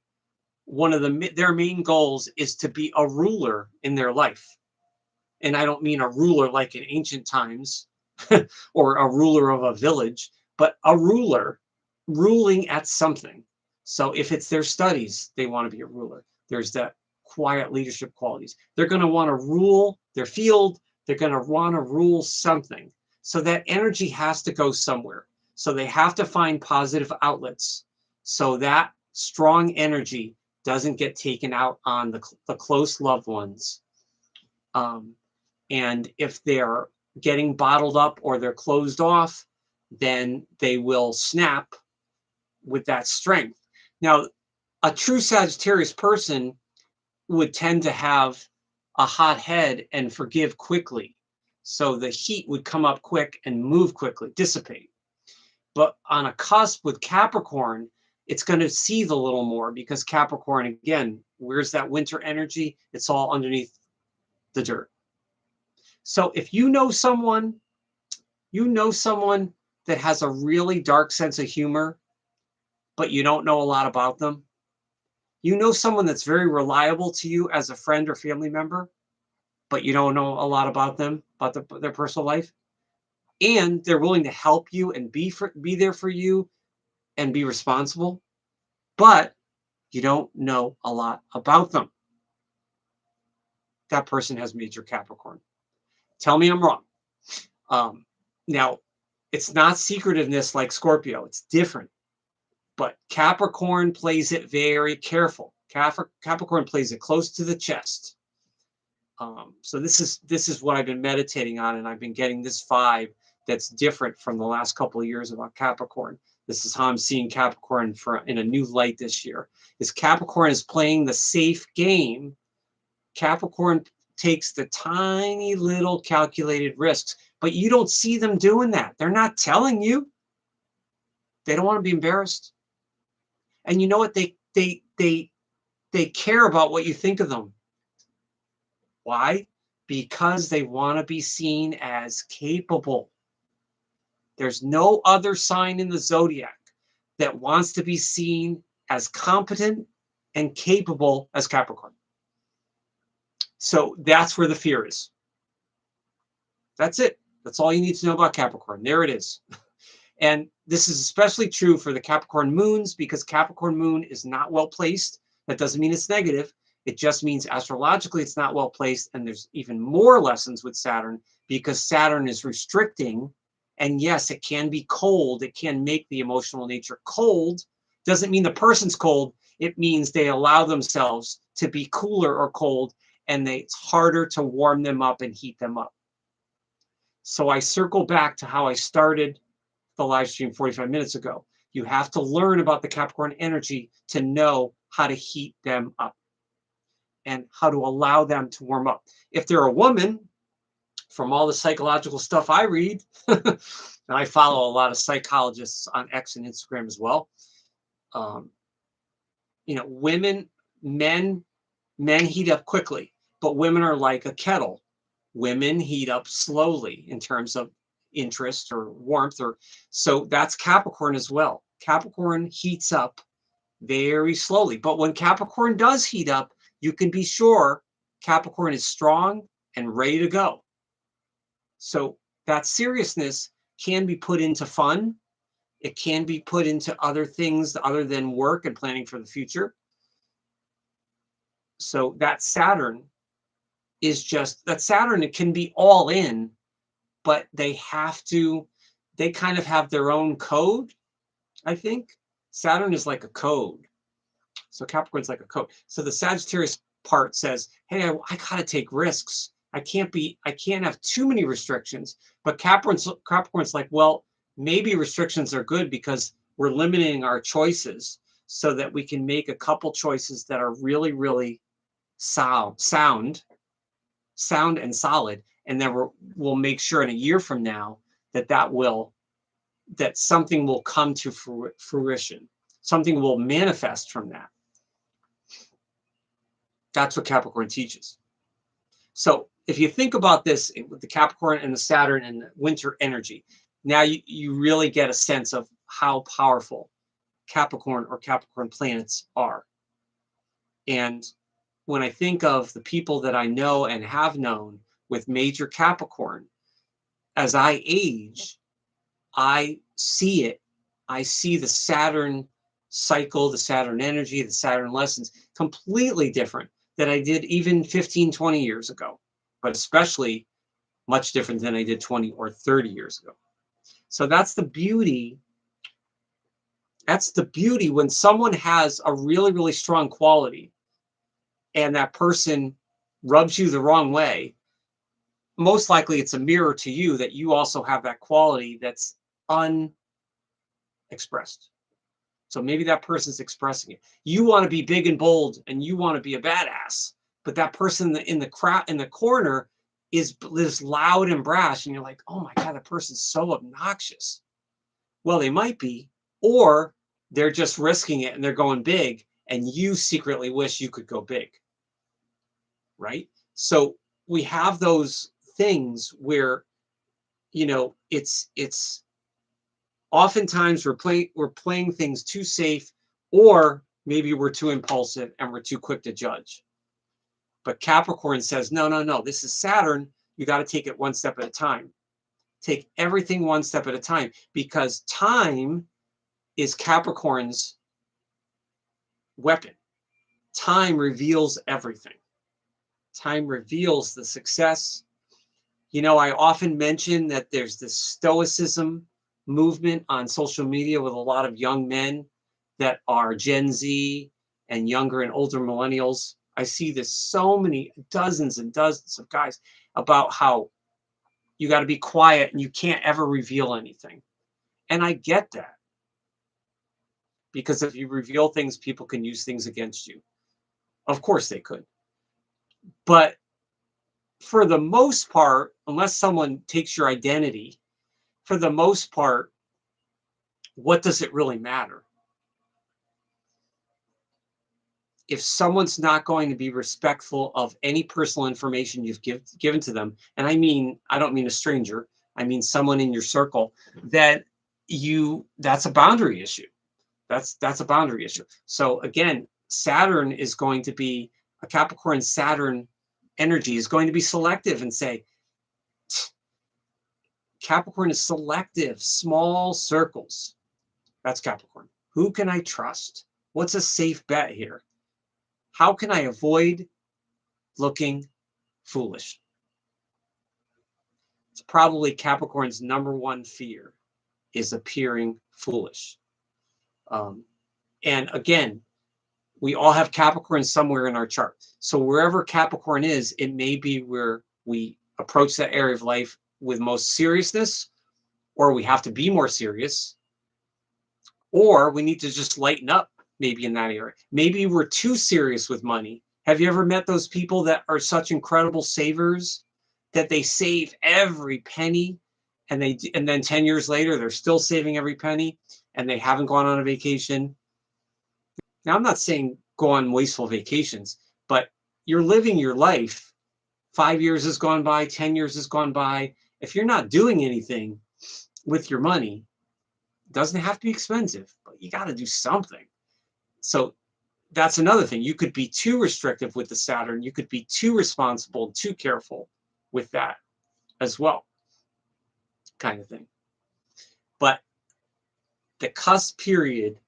A: one of their main goals is to be a ruler in their life. And I don't mean a ruler like in ancient times or a ruler of a village, but a ruler ruling at something. So if it's their studies, they want to be a ruler. There's that quiet leadership qualities. They're going to want to rule their field. They're going to want to rule something. So that energy has to go somewhere. So they have to find positive outlets so that strong energy doesn't get taken out on the close loved ones. And if they're getting bottled up or they're closed off, then they will snap with that strength. Now, a true Sagittarius person would tend to have a hot head and forgive quickly. So the heat would come up quick and move quickly, dissipate. But on a cusp with Capricorn, it's going to seethe a little more because Capricorn, again, where's that winter energy? It's all underneath the dirt. So if you know someone that has a really dark sense of humor, but you don't know a lot about them, you know someone that's very reliable to you as a friend or family member, but you don't know a lot about them, about their personal life, and they're willing to help you and be there for you and be responsible, but you don't know a lot about them. That person has major Capricorn. Tell me I'm wrong. Now, it's not secretiveness like Scorpio. It's different. But Capricorn plays it very careful. Capricorn plays it close to the chest. So this is what I've been meditating on, and I've been getting this vibe that's different from the last couple of years about Capricorn. This is how I'm seeing Capricorn in a new light this year. Is Capricorn is playing the safe game. Capricorn takes the tiny little calculated risks, but you don't see them doing that. They're not telling you. They don't want to be embarrassed. And you know what? They care about what you think of them. Why? Because they want to be seen as capable. There's no other sign in the zodiac that wants to be seen as competent and capable as Capricorn. So that's where the fear is. That's it. That's all you need to know about Capricorn. There it is. And this is especially true for the Capricorn moons, because Capricorn moon is not well placed. That doesn't mean it's negative. It just means astrologically it's not well placed. And there's even more lessons with Saturn, because Saturn is restricting. And yes, it can be cold. It can make the emotional nature cold. Doesn't mean the person's cold. It means they allow themselves to be cooler or cold, and it's harder to warm them up and heat them up. So I circle back to how I started the live stream 45 minutes ago. You have to learn about the Capricorn energy to know how to heat them up and how to allow them to warm up. If they're a woman, from all the psychological stuff I read, and I follow a lot of psychologists on X and Instagram as well. Men heat up quickly, but women are like a kettle. Women heat up slowly in terms of interest or warmth, so that's Capricorn as well. Capricorn heats up very slowly, but when Capricorn does heat up, you can be sure Capricorn is strong and ready to go. So that seriousness can be put into fun. It can be put into other things other than work and planning for the future. So that Saturn is just that Saturn. It can be all in, but they kind of have their own code. I think Saturn is like a code. So Capricorn's like a code. So the Sagittarius part says, hey, I got to take risks. I can't have too many restrictions. But Capricorn's like, well, maybe restrictions are good because we're limiting our choices so that we can make a couple choices that are really, really sound and solid. And then we'll make sure in a year from now that something will come to fruition. Something will manifest from that. That's what Capricorn teaches. So if you think about this with the Capricorn and the Saturn and the winter energy, now you really get a sense of how powerful Capricorn or Capricorn planets are. And when I think of the people that I know and have known with major Capricorn, as I age, I see it. I see the Saturn cycle, the Saturn energy, the Saturn lessons completely different than I did even 15, 20 years ago, but especially much different than I did 20 or 30 years ago. So that's the beauty. That's the beauty when someone has a really, really strong quality and that person rubs you the wrong way. Most likely it's a mirror to you that you also have that quality that's unexpressed. So maybe that person's expressing it. You want to be big and bold and you want to be a badass, but that person in the corner is loud and brash, and you're like, oh my God, that person's so obnoxious. Well, they might be, or they're just risking it and they're going big, and you secretly wish you could go big, right? So we have those things where, it's oftentimes we're playing things too safe, or maybe we're too impulsive and we're too quick to judge. But Capricorn says, no, no, no, this is Saturn. You got to take it one step at a time. Take everything one step at a time, because time is Capricorn's weapon. Time reveals everything. Time reveals the success. You know, I often mention that there's this stoicism movement on social media with a lot of young men that are Gen Z and younger and older millennials. I see this so many, dozens and dozens of guys, about how you got to be quiet and you can't ever reveal anything. And I get that, because if you reveal things, people can use things against you. Of course they could. But for the most part, unless someone takes your identity, for the most part, what does it really matter? If someone's not going to be respectful of any personal information you've given to them, and I don't mean a stranger, I mean someone in your circle, that's a boundary issue. That's a boundary issue. So again, Saturn is going to be, a Capricorn Saturn energy is going to be selective and say, Capricorn is selective, small circles. That's Capricorn. Who can I trust? What's a safe bet here? How can I avoid looking foolish? It's probably Capricorn's number one fear, is appearing foolish. And again, we all have Capricorn somewhere in our chart. So wherever Capricorn is, it may be where we approach that area of life with most seriousness, or we have to be more serious, or we need to just lighten up maybe in that area. Maybe we're too serious with money. Have you ever met those people that are such incredible savers that they save every penny, and then 10 years later, they're still saving every penny, and they haven't gone on a vacation? Now, I'm not saying go on wasteful vacations, but you're living your life. 5 years has gone by, 10 years has gone by. If you're not doing anything with your money, it doesn't have to be expensive, but you got to do something. So that's another thing. You could be too restrictive with the Saturn. You could be too responsible, too careful with that as well, kind of thing. But the cusp period,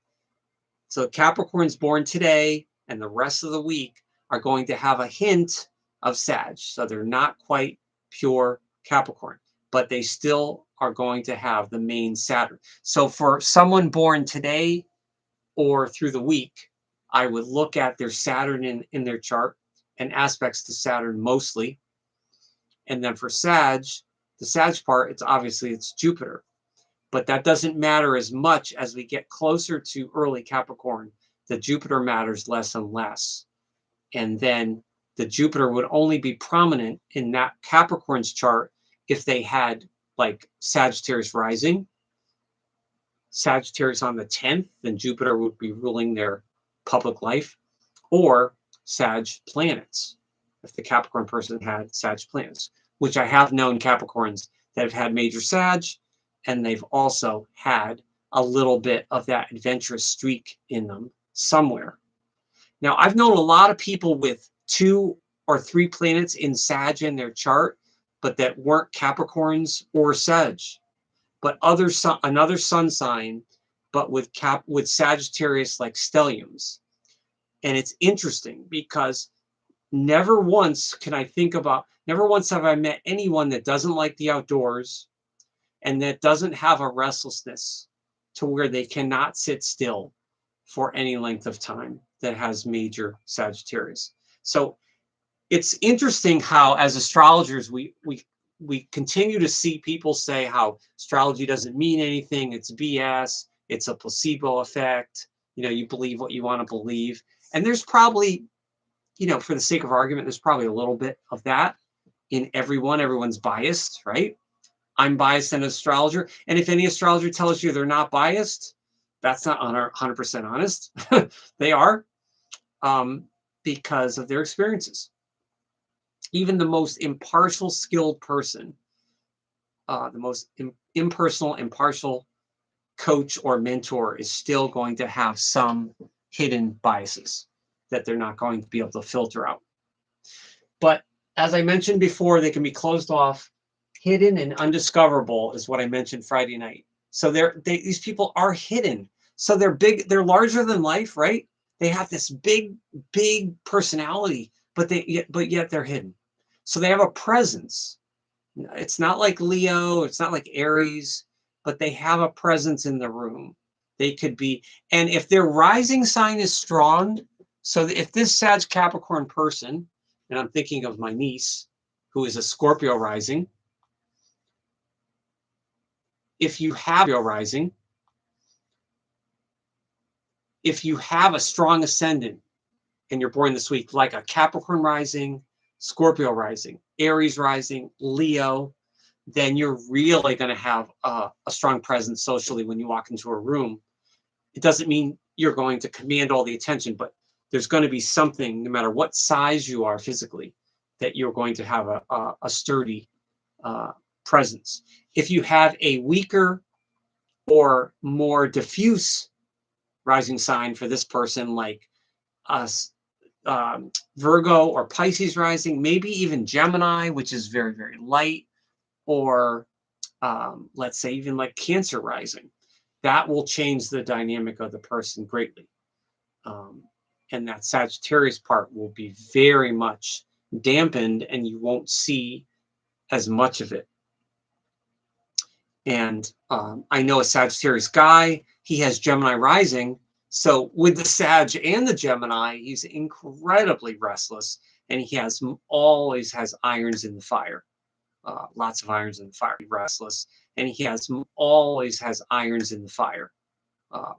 A: so Capricorns born today and the rest of the week are going to have a hint of Sag. So they're not quite pure Capricorn, but they still are going to have the main Saturn. So for someone born today or through the week, I would look at their Saturn in their chart and aspects to Saturn mostly. And then for Sag, the Sag part, it's Jupiter. But that doesn't matter as much as we get closer to early Capricorn. The Jupiter matters less and less. And then the Jupiter would only be prominent in that Capricorn's chart if they had like Sagittarius rising, Sagittarius on the 10th, then Jupiter would be ruling their public life, or Sag planets, if the Capricorn person had Sag planets, which I have known Capricorns that have had major Sag, and they've also had a little bit of that adventurous streak in them somewhere. Now, I've known a lot of people with 2 or 3 planets in Sag in their chart, but that weren't Capricorns or Sag, but another sun sign, but with Sagittarius like stelliums. And it's interesting because never once have I met anyone that doesn't like the outdoors and that doesn't have a restlessness to where they cannot sit still for any length of time that has major Sagittarius. So it's interesting how, as astrologers, we continue to see people say how astrology doesn't mean anything. It's BS. It's a placebo effect. You believe what you want to believe. And there's probably, for the sake of argument, there's probably a little bit of that in everyone. Everyone's biased, right? I'm biased as an astrologer. And if any astrologer tells you they're not biased, that's not 100% honest. They are, because of their experiences. Even the most impartial, skilled person, the most impersonal, impartial coach or mentor is still going to have some hidden biases that they're not going to be able to filter out. But as I mentioned before, they can be closed off, hidden and undiscoverable is what I mentioned Friday night. So these people are hidden. So they're big, they're larger than life, right? They have this big, big personality, but yet they're hidden. So they have a presence. It's not like Leo, it's not like Aries, but they have a presence in the room. They could be, and if their rising sign is strong, so if this Sag Capricorn person, and I'm thinking of my niece, who is a Scorpio rising, if you have Scorpio rising, if you have a strong ascendant and you're born this week, like a Capricorn rising, Scorpio rising, Aries rising, Leo, then you're really going to have a strong presence socially when you walk into a room. It doesn't mean you're going to command all the attention, but there's going to be something, no matter what size you are physically, that you're going to have a sturdy presence. If you have a weaker or more diffuse rising sign for this person, like us, Virgo or Pisces rising, maybe even Gemini, which is very, very light, or let's say even like Cancer rising, that will change the dynamic of the person greatly. And that Sagittarius part will be very much dampened and you won't see as much of it. And I know a Sagittarius guy, he has Gemini rising. So with the Sag and the Gemini, he's incredibly restless and he always has irons in the fire. Lots of irons in the fire. Restless, and he always has irons in the fire.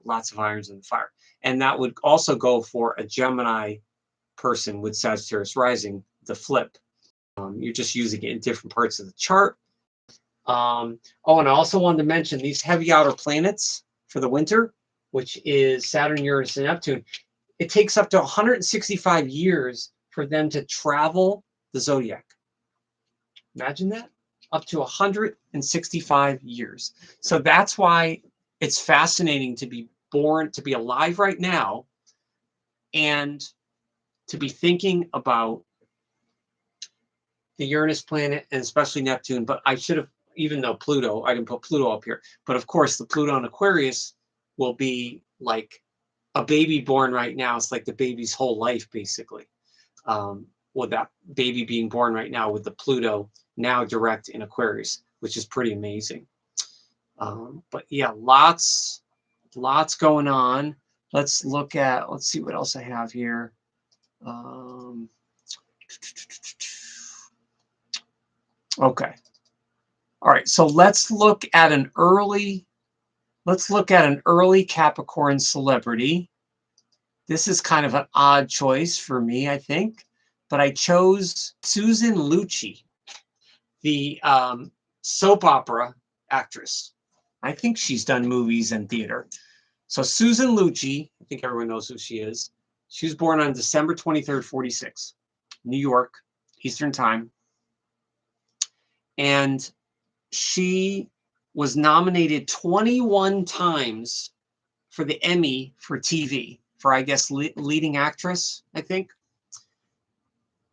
A: Lots of irons in the fire, and that would also go for a Gemini person with Sagittarius rising. The flip, you're just using it in different parts of the chart. Oh, and I also wanted to mention these heavy outer planets for the winter, which is Saturn, Uranus, and Neptune. It takes up to 165 years for them to travel the zodiac. Imagine that, up to 165 years. So that's why it's fascinating to be born, to be alive right now, and to be thinking about the Uranus planet and especially Neptune. But I should have, even though Pluto, I didn't put Pluto up here. But of course, the Pluto in Aquarius will be like a baby born right now. It's like the baby's whole life, basically. With that baby being born right now with the Pluto now direct in Aquarius, which is pretty amazing. But yeah, lots going on. Let's see what else I have here. Okay. All right. So let's look at an early Capricorn celebrity. This is kind of an odd choice for me, I think, but I chose Susan Lucci, the soap opera actress. I think she's done movies and theater. So Susan Lucci, I think everyone knows who she is. She was born on December 23rd, 46, New York, Eastern Time. And she was nominated 21 times for the Emmy for TV, for, I guess, leading actress, I think.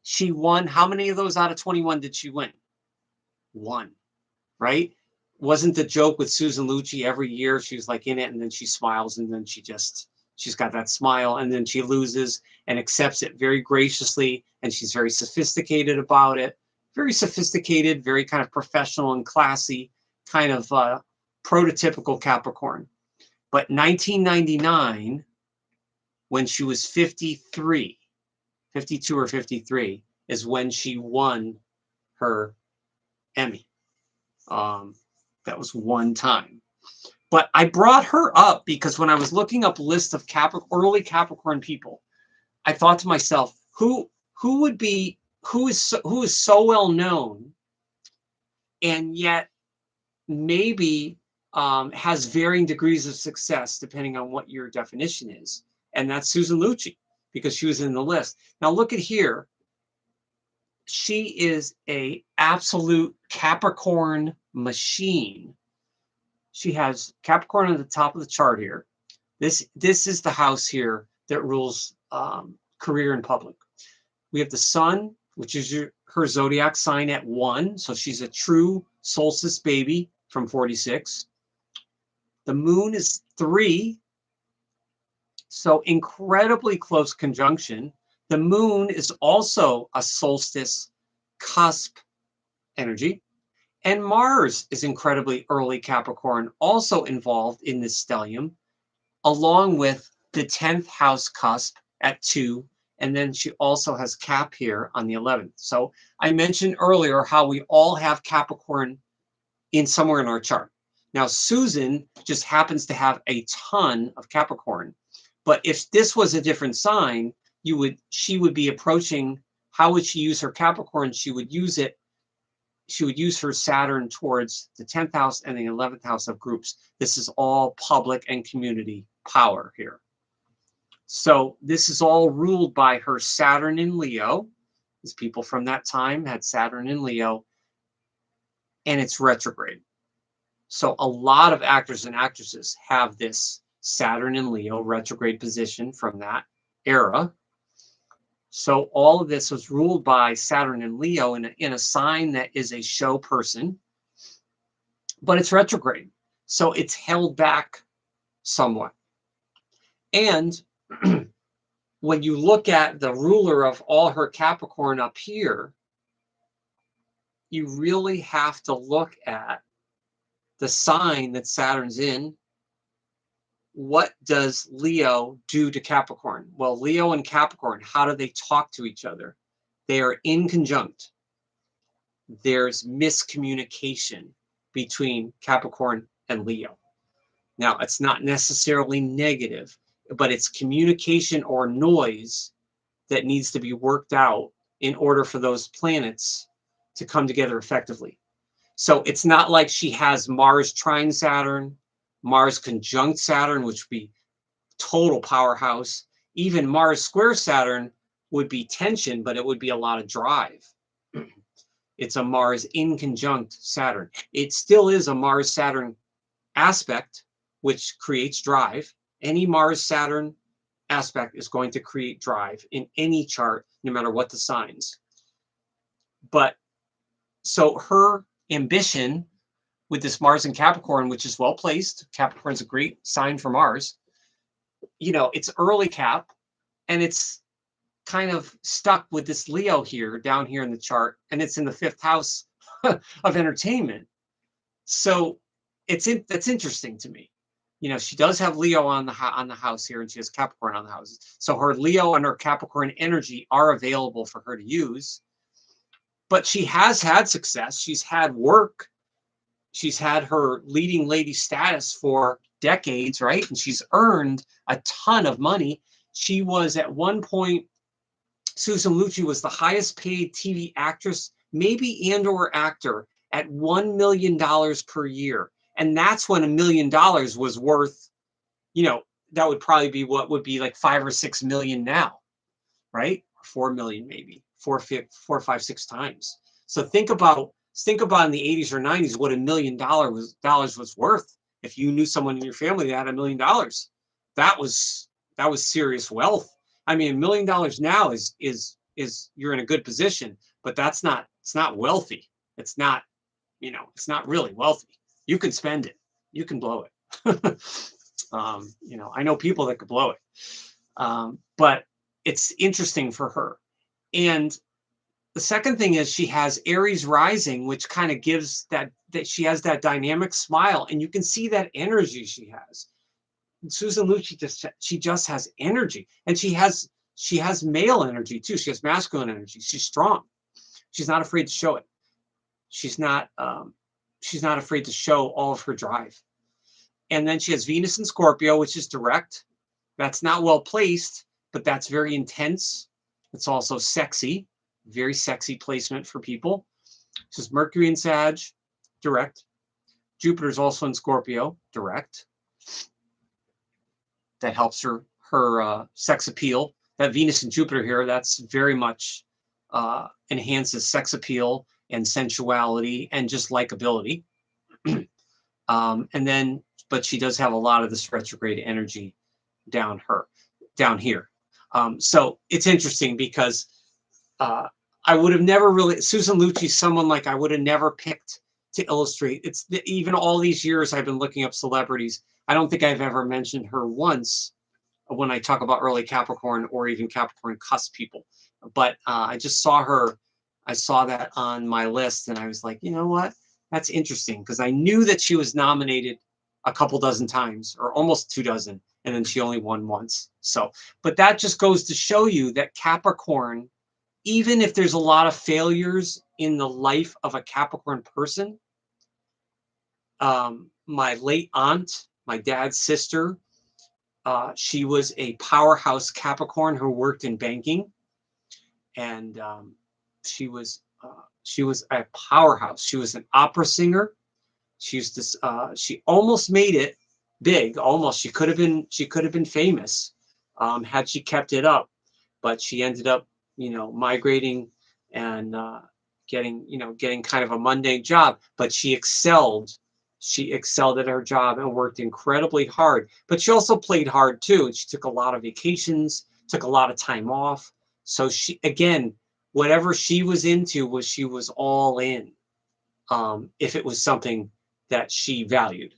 A: She won. How many of those out of 21 did she win? One, right? Wasn't the joke with Susan Lucci every year? She was like in it and then she smiles and then she's got that smile and then she loses and accepts it very graciously. And she's very sophisticated about it. Very sophisticated, very kind of professional and classy, kind of prototypical Capricorn. But 1999, when she was 52 or 53, is when she won her Emmy. That was one time. But I brought her up because when I was looking up a list of early Capricorn people, I thought to myself, who is so well known and yet maybe has varying degrees of success depending on what your definition is. And that's Susan Lucci, because she was in the list. Now look at here. She is a absolute Capricorn machine. She has Capricorn at the top of the chart here. This is the house here that rules career in public. We have the sun which is her zodiac sign at 1. So she's a true solstice baby from 46. The moon is 3. So incredibly close conjunction. The moon is also a solstice cusp energy. And Mars is incredibly early Capricorn, also involved in this stellium, along with the 10th house cusp at 2. And then she also has Cap here on the 11th. So I mentioned earlier how we all have Capricorn in somewhere in our chart. Now, Susan just happens to have a ton of Capricorn. But if this was a different sign, she would be approaching, how would she use her Capricorn? She would use her Saturn towards the 10th house and the 11th house of groups. This is all public and community power here. So this is all ruled by her Saturn in Leo. These people from that time had Saturn in Leo, and it's retrograde. So a lot of actors and actresses have this Saturn in Leo retrograde position from that era. So all of this was ruled by Saturn in Leo in a sign that is a show person, but it's retrograde. So it's held back somewhat. And when you look at the ruler of all her Capricorn up here, you really have to look at the sign that Saturn's in. What does Leo do to Capricorn? Well, Leo and Capricorn, how do they talk to each other? They are inconjunct. There's miscommunication between Capricorn and Leo. Now, it's not necessarily negative, but it's communication or noise that needs to be worked out in order for those planets to come together effectively. So it's not like she has Mars trine Saturn, Mars conjunct Saturn, which would be total powerhouse. Even Mars square Saturn would be tension, but it would be a lot of drive. It's a Mars in conjunct Saturn. It still is a Mars Saturn aspect, which creates drive. Any Mars Saturn aspect is going to create drive in any chart, no matter what the signs. But so her ambition with this Mars and Capricorn, which is well placed, Capricorn's a great sign for Mars. You know, it's early Cap, and it's kind of stuck with this Leo here, down here in the chart, and it's in the 5th house of entertainment. So that's interesting to me. You know, she does have Leo on the house here, and she has Capricorn on the houses. So her Leo and her Capricorn energy are available for her to use. But she has had success. She's had work. She's had her leading lady status for decades, right? And she's earned a ton of money. She was at one point, Susan Lucci was the highest paid TV actress, maybe and/or actor, at $1 million per year. And that's when $1 million was worth, you know, that would probably be what would be like 5 or 6 million now, right? 4 million, maybe 4, 5, 6 times. So think about in the 80s or 90s what $1 million was worth. If you knew someone in your family that had $1 million, that was serious wealth. I mean, $1 million now is you're in a good position, but it's not wealthy. It's not, you know, it's not really wealthy. You can spend it, you can blow it. You know, I know people that could blow it, but it's interesting for her. And the second thing is she has Aries rising, which kind of gives that she has that dynamic smile, and you can see that energy she has. Susan Lucci just has energy, and she has male energy too. She has masculine energy. She's strong. She's not afraid to show it. She's not afraid to show all of her drive. And then she has Venus in Scorpio, which is direct. That's not well placed, but that's very intense. It's also sexy, very sexy placement for people. She has Mercury in Sag, direct. Jupiter's also in Scorpio, direct. That helps her sex appeal. That Venus and Jupiter here, that's very much enhances sex appeal and sensuality and just likability. And then, but she does have a lot of this retrograde energy down here. So it's interesting because I would have never really, Susan Lucci's someone like I would have never picked to illustrate. Even all these years I've been looking up celebrities, I don't think I've ever mentioned her once when I talk about early Capricorn or even Capricorn cusp people. But I just saw her, I saw that on my list and I was like, you know what? That's interesting because I knew that she was nominated a couple dozen times or almost 2 dozen, and then she only won once. So, but that just goes to show you that Capricorn, even if there's a lot of failures in the life of a Capricorn person, my late aunt, my dad's sister, she was a powerhouse Capricorn who worked in banking, and she was a powerhouse. She was an opera singer. She used to. She almost made it big. Almost. She could have been famous had she kept it up, but she ended up, migrating and getting kind of a mundane job. But she excelled. She excelled at her job and worked incredibly hard. But she also played hard too. And she took a lot of vacations, took a lot of time off. So she, again, whatever she was into she was all in. If it was something that she valued.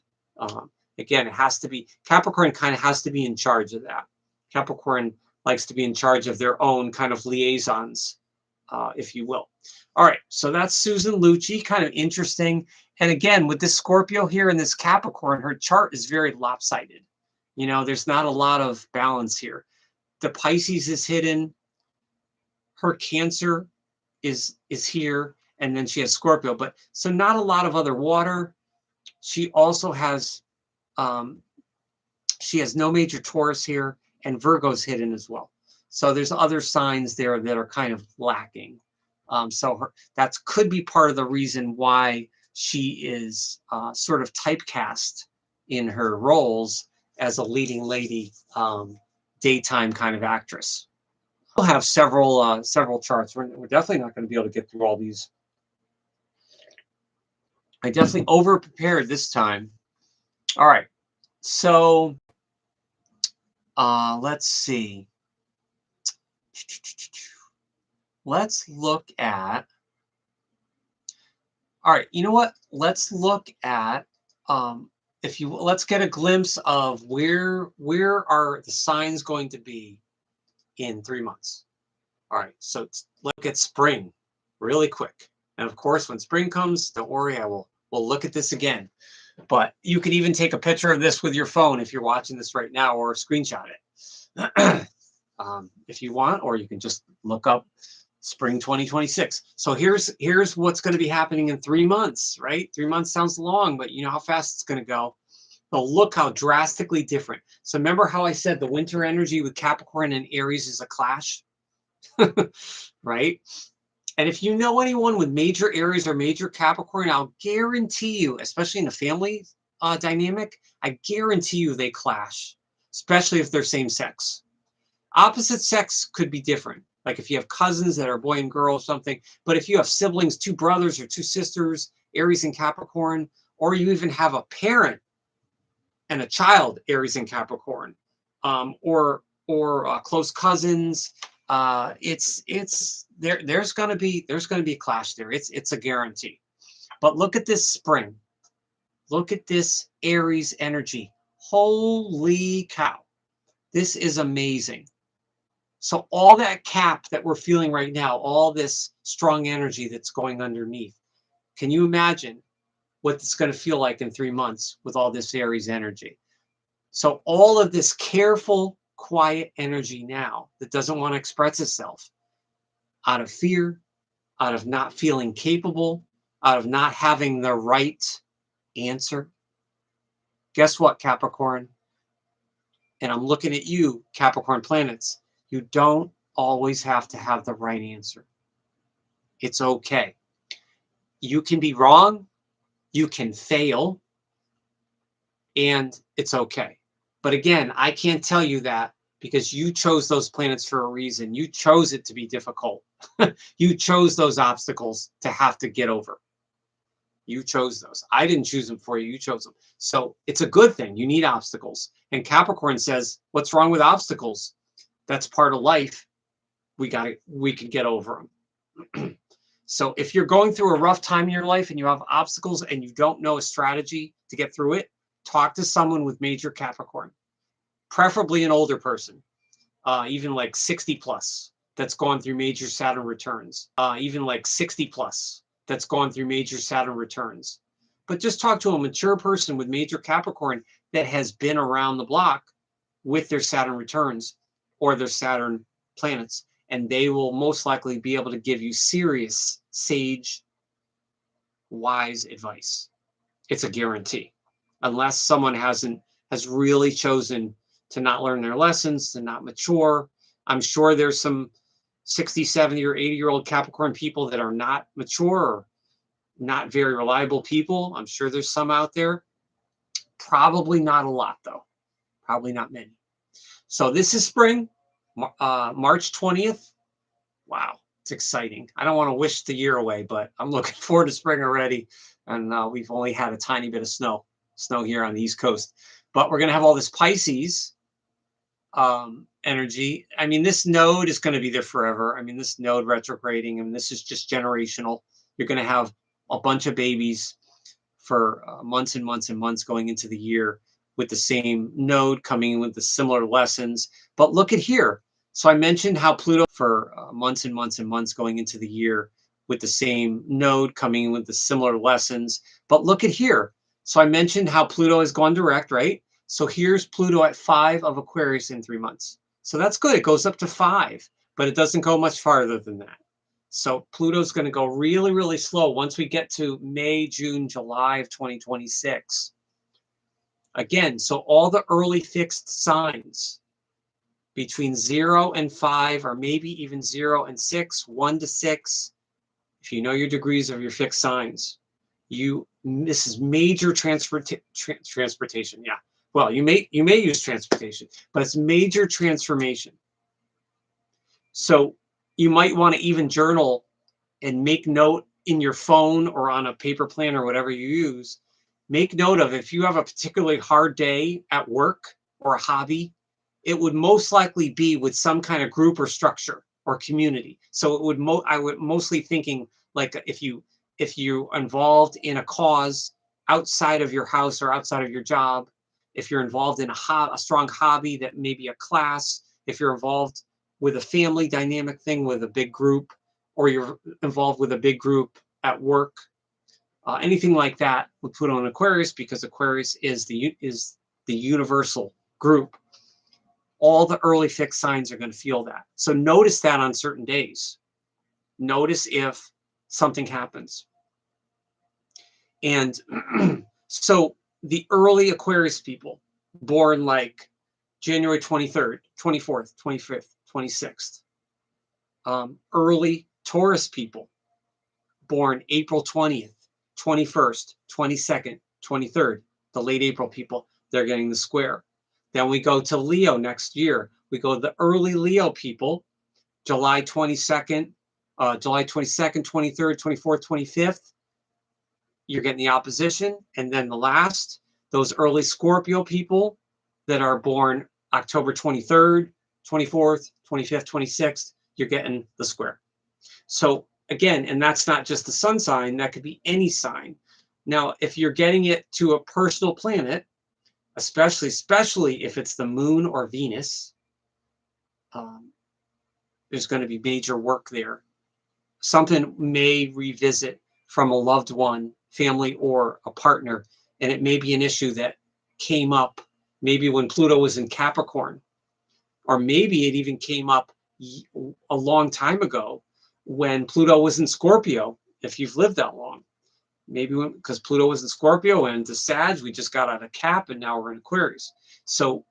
A: Again, it has to be, Capricorn kind of has to be in charge of that. Capricorn likes to be in charge of their own kind of liaisons, if you will. All right, so that's Susan Lucci, kind of interesting. And again, with this Scorpio here and this Capricorn, her chart is very lopsided. There's not a lot of balance here. The Pisces is hidden. Her Cancer is here, and then she has Scorpio. But so not a lot of other water. She also has no major Taurus here, and Virgo's hidden as well. So there's other signs there that are kind of lacking. So that could be part of the reason why she is sort of typecast in her roles as a leading lady, daytime kind of actress. We'll have several charts. We're definitely not going to be able to get through all these. I definitely over prepared this time. All right, so let's see. Let's look at. All right, you know what? Let's look at let's get a glimpse of where are the signs going to be in 3 months. All right, so look at spring really quick. And of course, when spring comes, don't worry, we'll look at this again. But you can even take a picture of this with your phone if you're watching this right now, or screenshot it if you want, or you can just look up spring 2026. So here's what's going to be happening in 3 months, right? 3 months sounds long, but you know how fast it's going to go. So look how drastically different. So remember how I said the winter energy with Capricorn and Aries is a clash, right? And if you know anyone with major Aries or major Capricorn, I'll guarantee you, especially in a family dynamic, I guarantee you they clash, especially if they're same sex. Opposite sex could be different. Like if you have cousins that are boy and girl or something, but if you have siblings, 2 brothers or 2 sisters, Aries and Capricorn, or you even have a parent and a child, Aries and Capricorn, or close cousins, there's going to be a clash there. It's a guarantee. But look at this spring. Look at this Aries energy. Holy cow. This is amazing. So all that cap that we're feeling right now, all this strong energy that's going underneath, can you imagine what it's going to feel like in 3 months with all this Aries energy? So all of this careful, quiet energy now that doesn't want to express itself out of fear, out of not feeling capable, out of not having the right answer. Guess what, Capricorn? And I'm looking at you, Capricorn planets. You don't always have to have the right answer. It's okay. You can be wrong. You can fail. And it's okay. But again, I can't tell you that because you chose those planets for a reason. You chose it to be difficult. You chose those obstacles to have to get over. You chose those. I didn't choose them for you. You chose them. So it's a good thing. You need obstacles. And Capricorn says, what's wrong with obstacles? That's part of life. We can get over So if you're going through a rough time in your life and you have obstacles and you don't know a strategy to get through it, talk to someone with major Capricorn, preferably an older person, even like 60 plus, that's gone through major Saturn returns, even like 60 plus, that's gone through major Saturn returns. But just talk to a mature person with major Capricorn that has been around the block with their Saturn returns or their Saturn planets, and they will most likely be able to give you serious, sage, wise advice. It's a guarantee, unless someone has really chosen to not learn their lessons, to not mature. I'm sure there's some 60, 70, or 80-year-old Capricorn people that are not mature or not very reliable people. I'm sure there's some out there. Probably not a lot, though. Probably not many. So this is spring, March 20th. Wow, it's exciting. I don't want to wish the year away, but I'm looking forward to spring already. And we've only had a tiny bit of snow here on the East Coast. But we're going to have all this Pisces energy. I mean, this node is going to be there forever. I mean, this node retrograding, and this is just generational. You're going to have a bunch of babies for months and months and months going into the year with the same node coming in with the similar lessons. But look at here. So I mentioned how Pluto for months and months and months going into the year with the same node coming in with the similar lessons. But look at here. So I mentioned how Pluto has gone direct, right? So here's Pluto at 5 of Aquarius in 3 months. So that's good. It goes up to 5, but it doesn't go much farther than that. So Pluto's going to go really, really slow once we get to May, June, July of 2026. Again, so all the early fixed signs between 0 and 5, or maybe even 0 and 6, 1 to 6, if you know your degrees of your fixed signs, this is major transportation. Yeah. Well, you may use transportation, but it's major transformation. So you might want to even journal and make note in your phone or on a paper plan or whatever you use. Make note of if you have a particularly hard day at work or a hobby, it would most likely be with some kind of group or structure or community. So it would I would mostly thinking like if you're involved in a cause outside of your house or outside of your job, if you're involved in a strong hobby that may be a class, if you're involved with a family dynamic thing with a big group, or you're involved with a big group at work, anything like that would put on Aquarius, because Aquarius is the universal group. All the early fixed signs are going to feel that. So notice that on certain days. Notice if something happens. And so the early Aquarius people born like January 23rd, 24th, 25th, 26th. Early Taurus people born April 20th, 21st, 22nd, 23rd. The late April people, they're getting the square. Then we go to Leo next year. We go to the early Leo people, July 22nd, 23rd, 24th, 25th. You're getting the opposition. And then the last, those early Scorpio people that are born October 23rd, 24th, 25th, 26th, you're getting the square. So again, and that's not just the sun sign, that could be any sign. Now, if you're getting it to a personal planet, especially if it's the moon or Venus, there's going to be major work there. Something may revisit from a loved one, family, or a partner, and it may be an issue that came up maybe when Pluto was in Capricorn, or maybe it even came up a long time ago when Pluto was in Scorpio, if you've lived that long. Maybe because Pluto was in Scorpio and into Sag, we just got out of Cap and now we're in Aquarius. So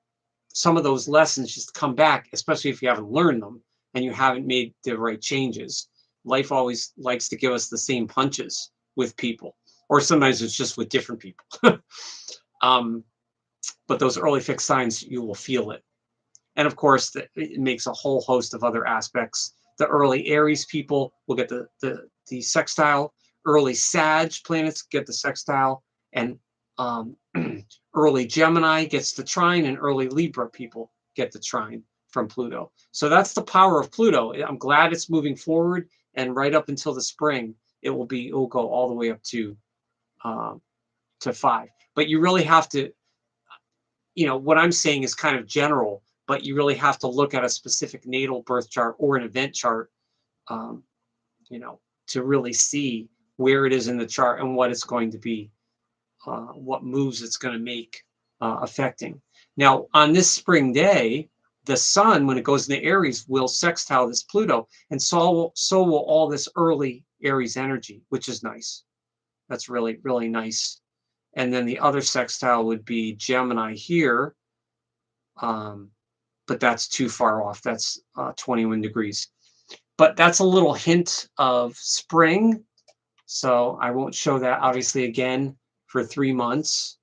A: some of those lessons just come back, especially if you haven't learned them and you haven't made the right changes. Life always likes to give us the same punches with people, or sometimes it's just with different people. But those early fixed signs, you will feel it. And of course, it makes a whole host of other aspects. The early Aries people will get the sextile. Early Sag planets get the sextile, and early Gemini gets the trine, and early Libra people get the trine from Pluto. So that's the power of Pluto. I'm glad it's moving forward. and right up until the spring, it will go all the way up to 5. But you really have to, what I'm saying is kind of general, but you really have to look at a specific natal birth chart or an event chart, um, to really see where it is in the chart and what it's going to be, what moves it's going to make, affecting. Now, on this spring day, the sun, when it goes into Aries, will sextile this Pluto, and so will all this early Aries energy, which is nice. That's really, really nice. And then the other sextile would be Gemini here, but that's too far off. That's 21 degrees. But that's a little hint of spring. So I won't show that obviously again for 3 months.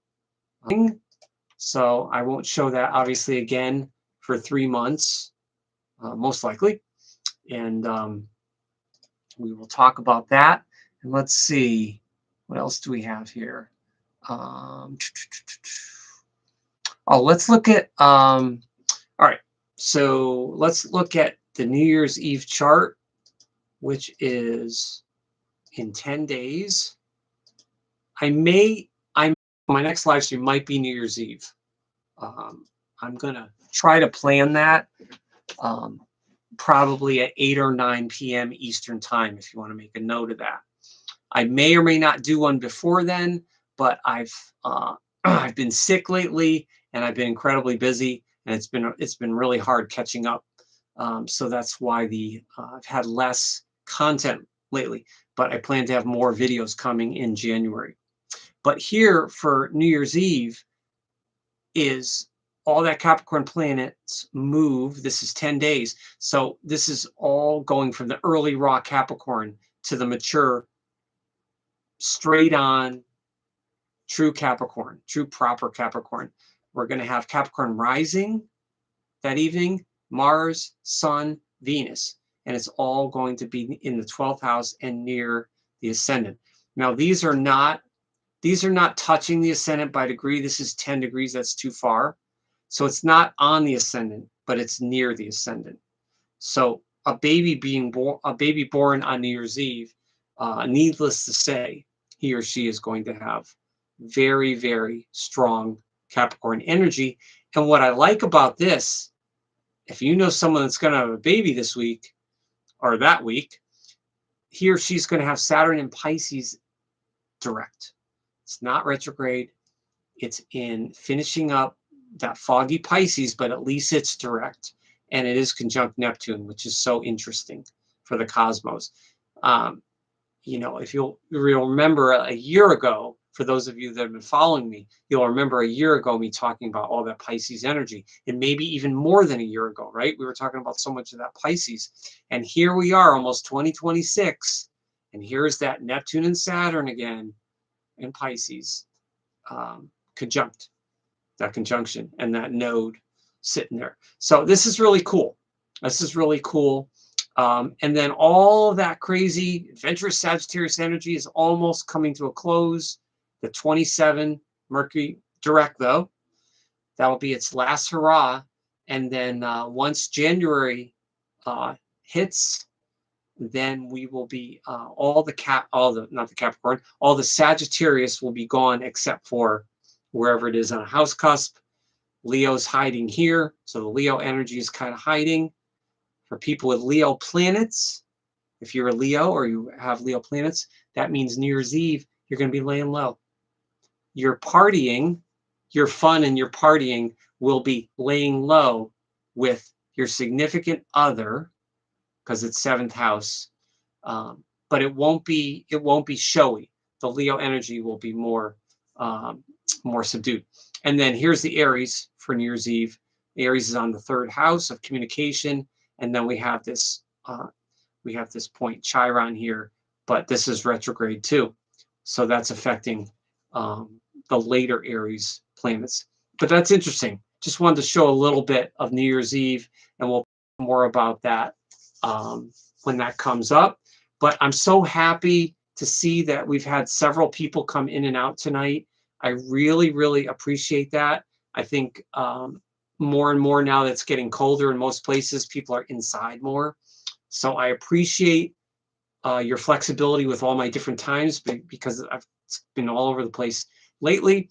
A: So I won't show that obviously again for 3 months, most likely. And we will talk about that. And let's see, what else do we have here? Let's look at, all right. So let's look at the New Year's Eve chart, which is in 10 days. My next live stream might be New Year's Eve. I'm going to try to plan that probably at 8 or 9 p.m. Eastern time, if you want to make a note of that. I may or may not do one before then, but I've been sick lately and I've been incredibly busy, and it's been really hard catching up. So that's why I've had less content lately, but I plan to have more videos coming in January. But here for New Year's Eve is all that Capricorn planets move. This is 10 days. So this is all going from the early raw Capricorn to the mature, straight on, true Capricorn, true proper Capricorn. We're going to have Capricorn rising that evening, Mars, Sun, Venus, and it's all going to be in the 12th house and near the ascendant. Now, these are not touching the ascendant by degree. This is 10 degrees. That's too far. So it's not on the ascendant, but it's near the ascendant. So a baby born on New Year's Eve, needless to say, he or she is going to have very, very strong Capricorn energy. And what I like about this, if you know someone that's going to have a baby this week or that week, he or she's going to have Saturn in Pisces direct. It's not retrograde. It's in finishing up that foggy Pisces, but at least it's direct. And it is conjunct Neptune, which is so interesting for the cosmos. If you'll remember a year ago, for those of you that have been following me, you'll remember a year ago me talking about all that Pisces energy, and maybe even more than a year ago, right? We were talking about so much of that Pisces. And here we are, almost 2026, and here's that Neptune and Saturn again in Pisces, conjunct, that conjunction and that node sitting there. So this is really cool. This is really cool. And then all of that crazy adventurous Sagittarius energy is almost coming to a close. The 27 Mercury direct, though, that will be its last hurrah. And then once January hits, then we will be all the Sagittarius will be gone, except for wherever it is on a house cusp. Leo's hiding here, so the Leo energy is kind of hiding. For people with Leo planets, if you're a Leo or you have Leo planets, that means New Year's Eve, you're going to be laying low. Your partying, your fun and your partying will be laying low with your significant other, because it's 7th house. But it won't be showy. The Leo energy will be more subdued. And then here's the Aries for New Year's Eve. Aries is on the 3rd house of communication. And then we have this point Chiron here, but this is retrograde too. So that's affecting the later Aries planets. But that's interesting. Just wanted to show a little bit of New Year's Eve, and we'll talk more about that when that comes up. But I'm so happy to see that we've had several people come in and out tonight. I really, really appreciate that. I think more and more now that it's getting colder in most places, people are inside more. So I appreciate your flexibility with all my different times, because I've been all over the place lately.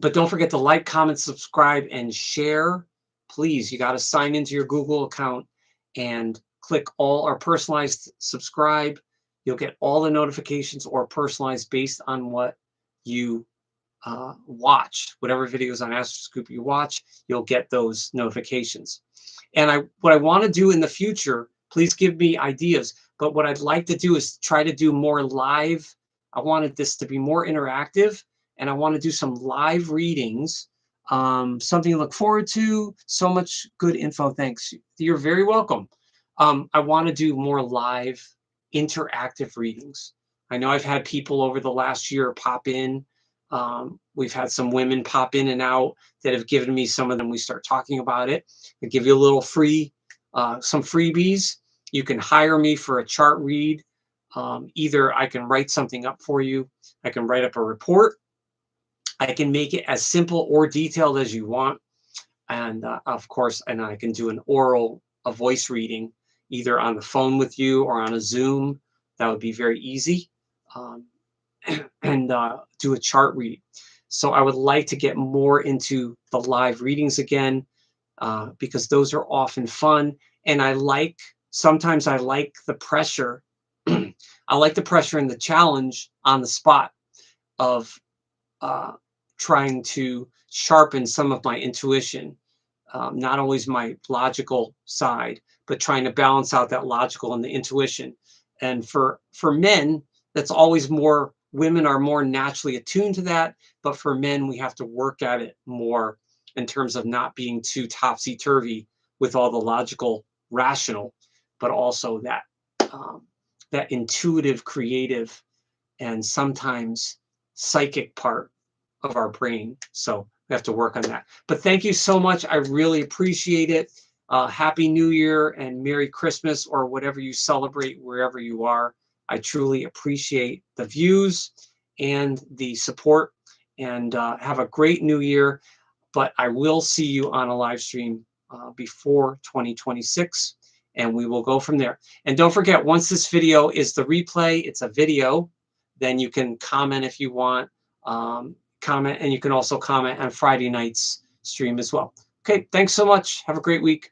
A: But don't forget to like, comment, subscribe, and share. Please, you got to sign into your Google account and click all or personalized subscribe. You'll get all the notifications, or personalized based on what you watch. Whatever videos on Astroscoop you watch, you'll get those notifications. And what I want to do in the future, please give me ideas. But what I'd like to do is try to do more live. I wanted this to be more interactive, and I want to do some live readings. Something to look forward to. So much good info. Thanks. You're very welcome. I want to do more live interactive readings. I know I've had people over the last year pop in. We've had some women pop in and out that have given me some of them. We start talking about it. I give you a little free, some freebies. You can hire me for a chart read. Either I can write something up for you. I can write up a report. I can make it as simple or detailed as you want. And of course, and I can do a voice reading, either on the phone with you or on a Zoom. That would be very easy. And do a chart reading. So I would like to get more into the live readings again, because those are often fun. And sometimes I like the pressure. I like the pressure and the challenge on the spot of trying to sharpen some of my intuition, not always my logical side, but trying to balance out that logical and the intuition. And for men, that's always more. Women are more naturally attuned to that, but for men, we have to work at it more in terms of not being too topsy-turvy with all the logical, rational, but also that intuitive, creative, and sometimes psychic part of our brain. So we have to work on that. But thank you so much. I really appreciate it. Happy New Year and Merry Christmas, or whatever you celebrate wherever you are. I truly appreciate the views and the support, and have a great new year. But I will see you on a live stream before 2026, and we will go from there. And don't forget, once this video is the replay, it's a video, then you can comment if you want, comment, and you can also comment on Friday night's stream as well. Okay, thanks so much. Have a great week.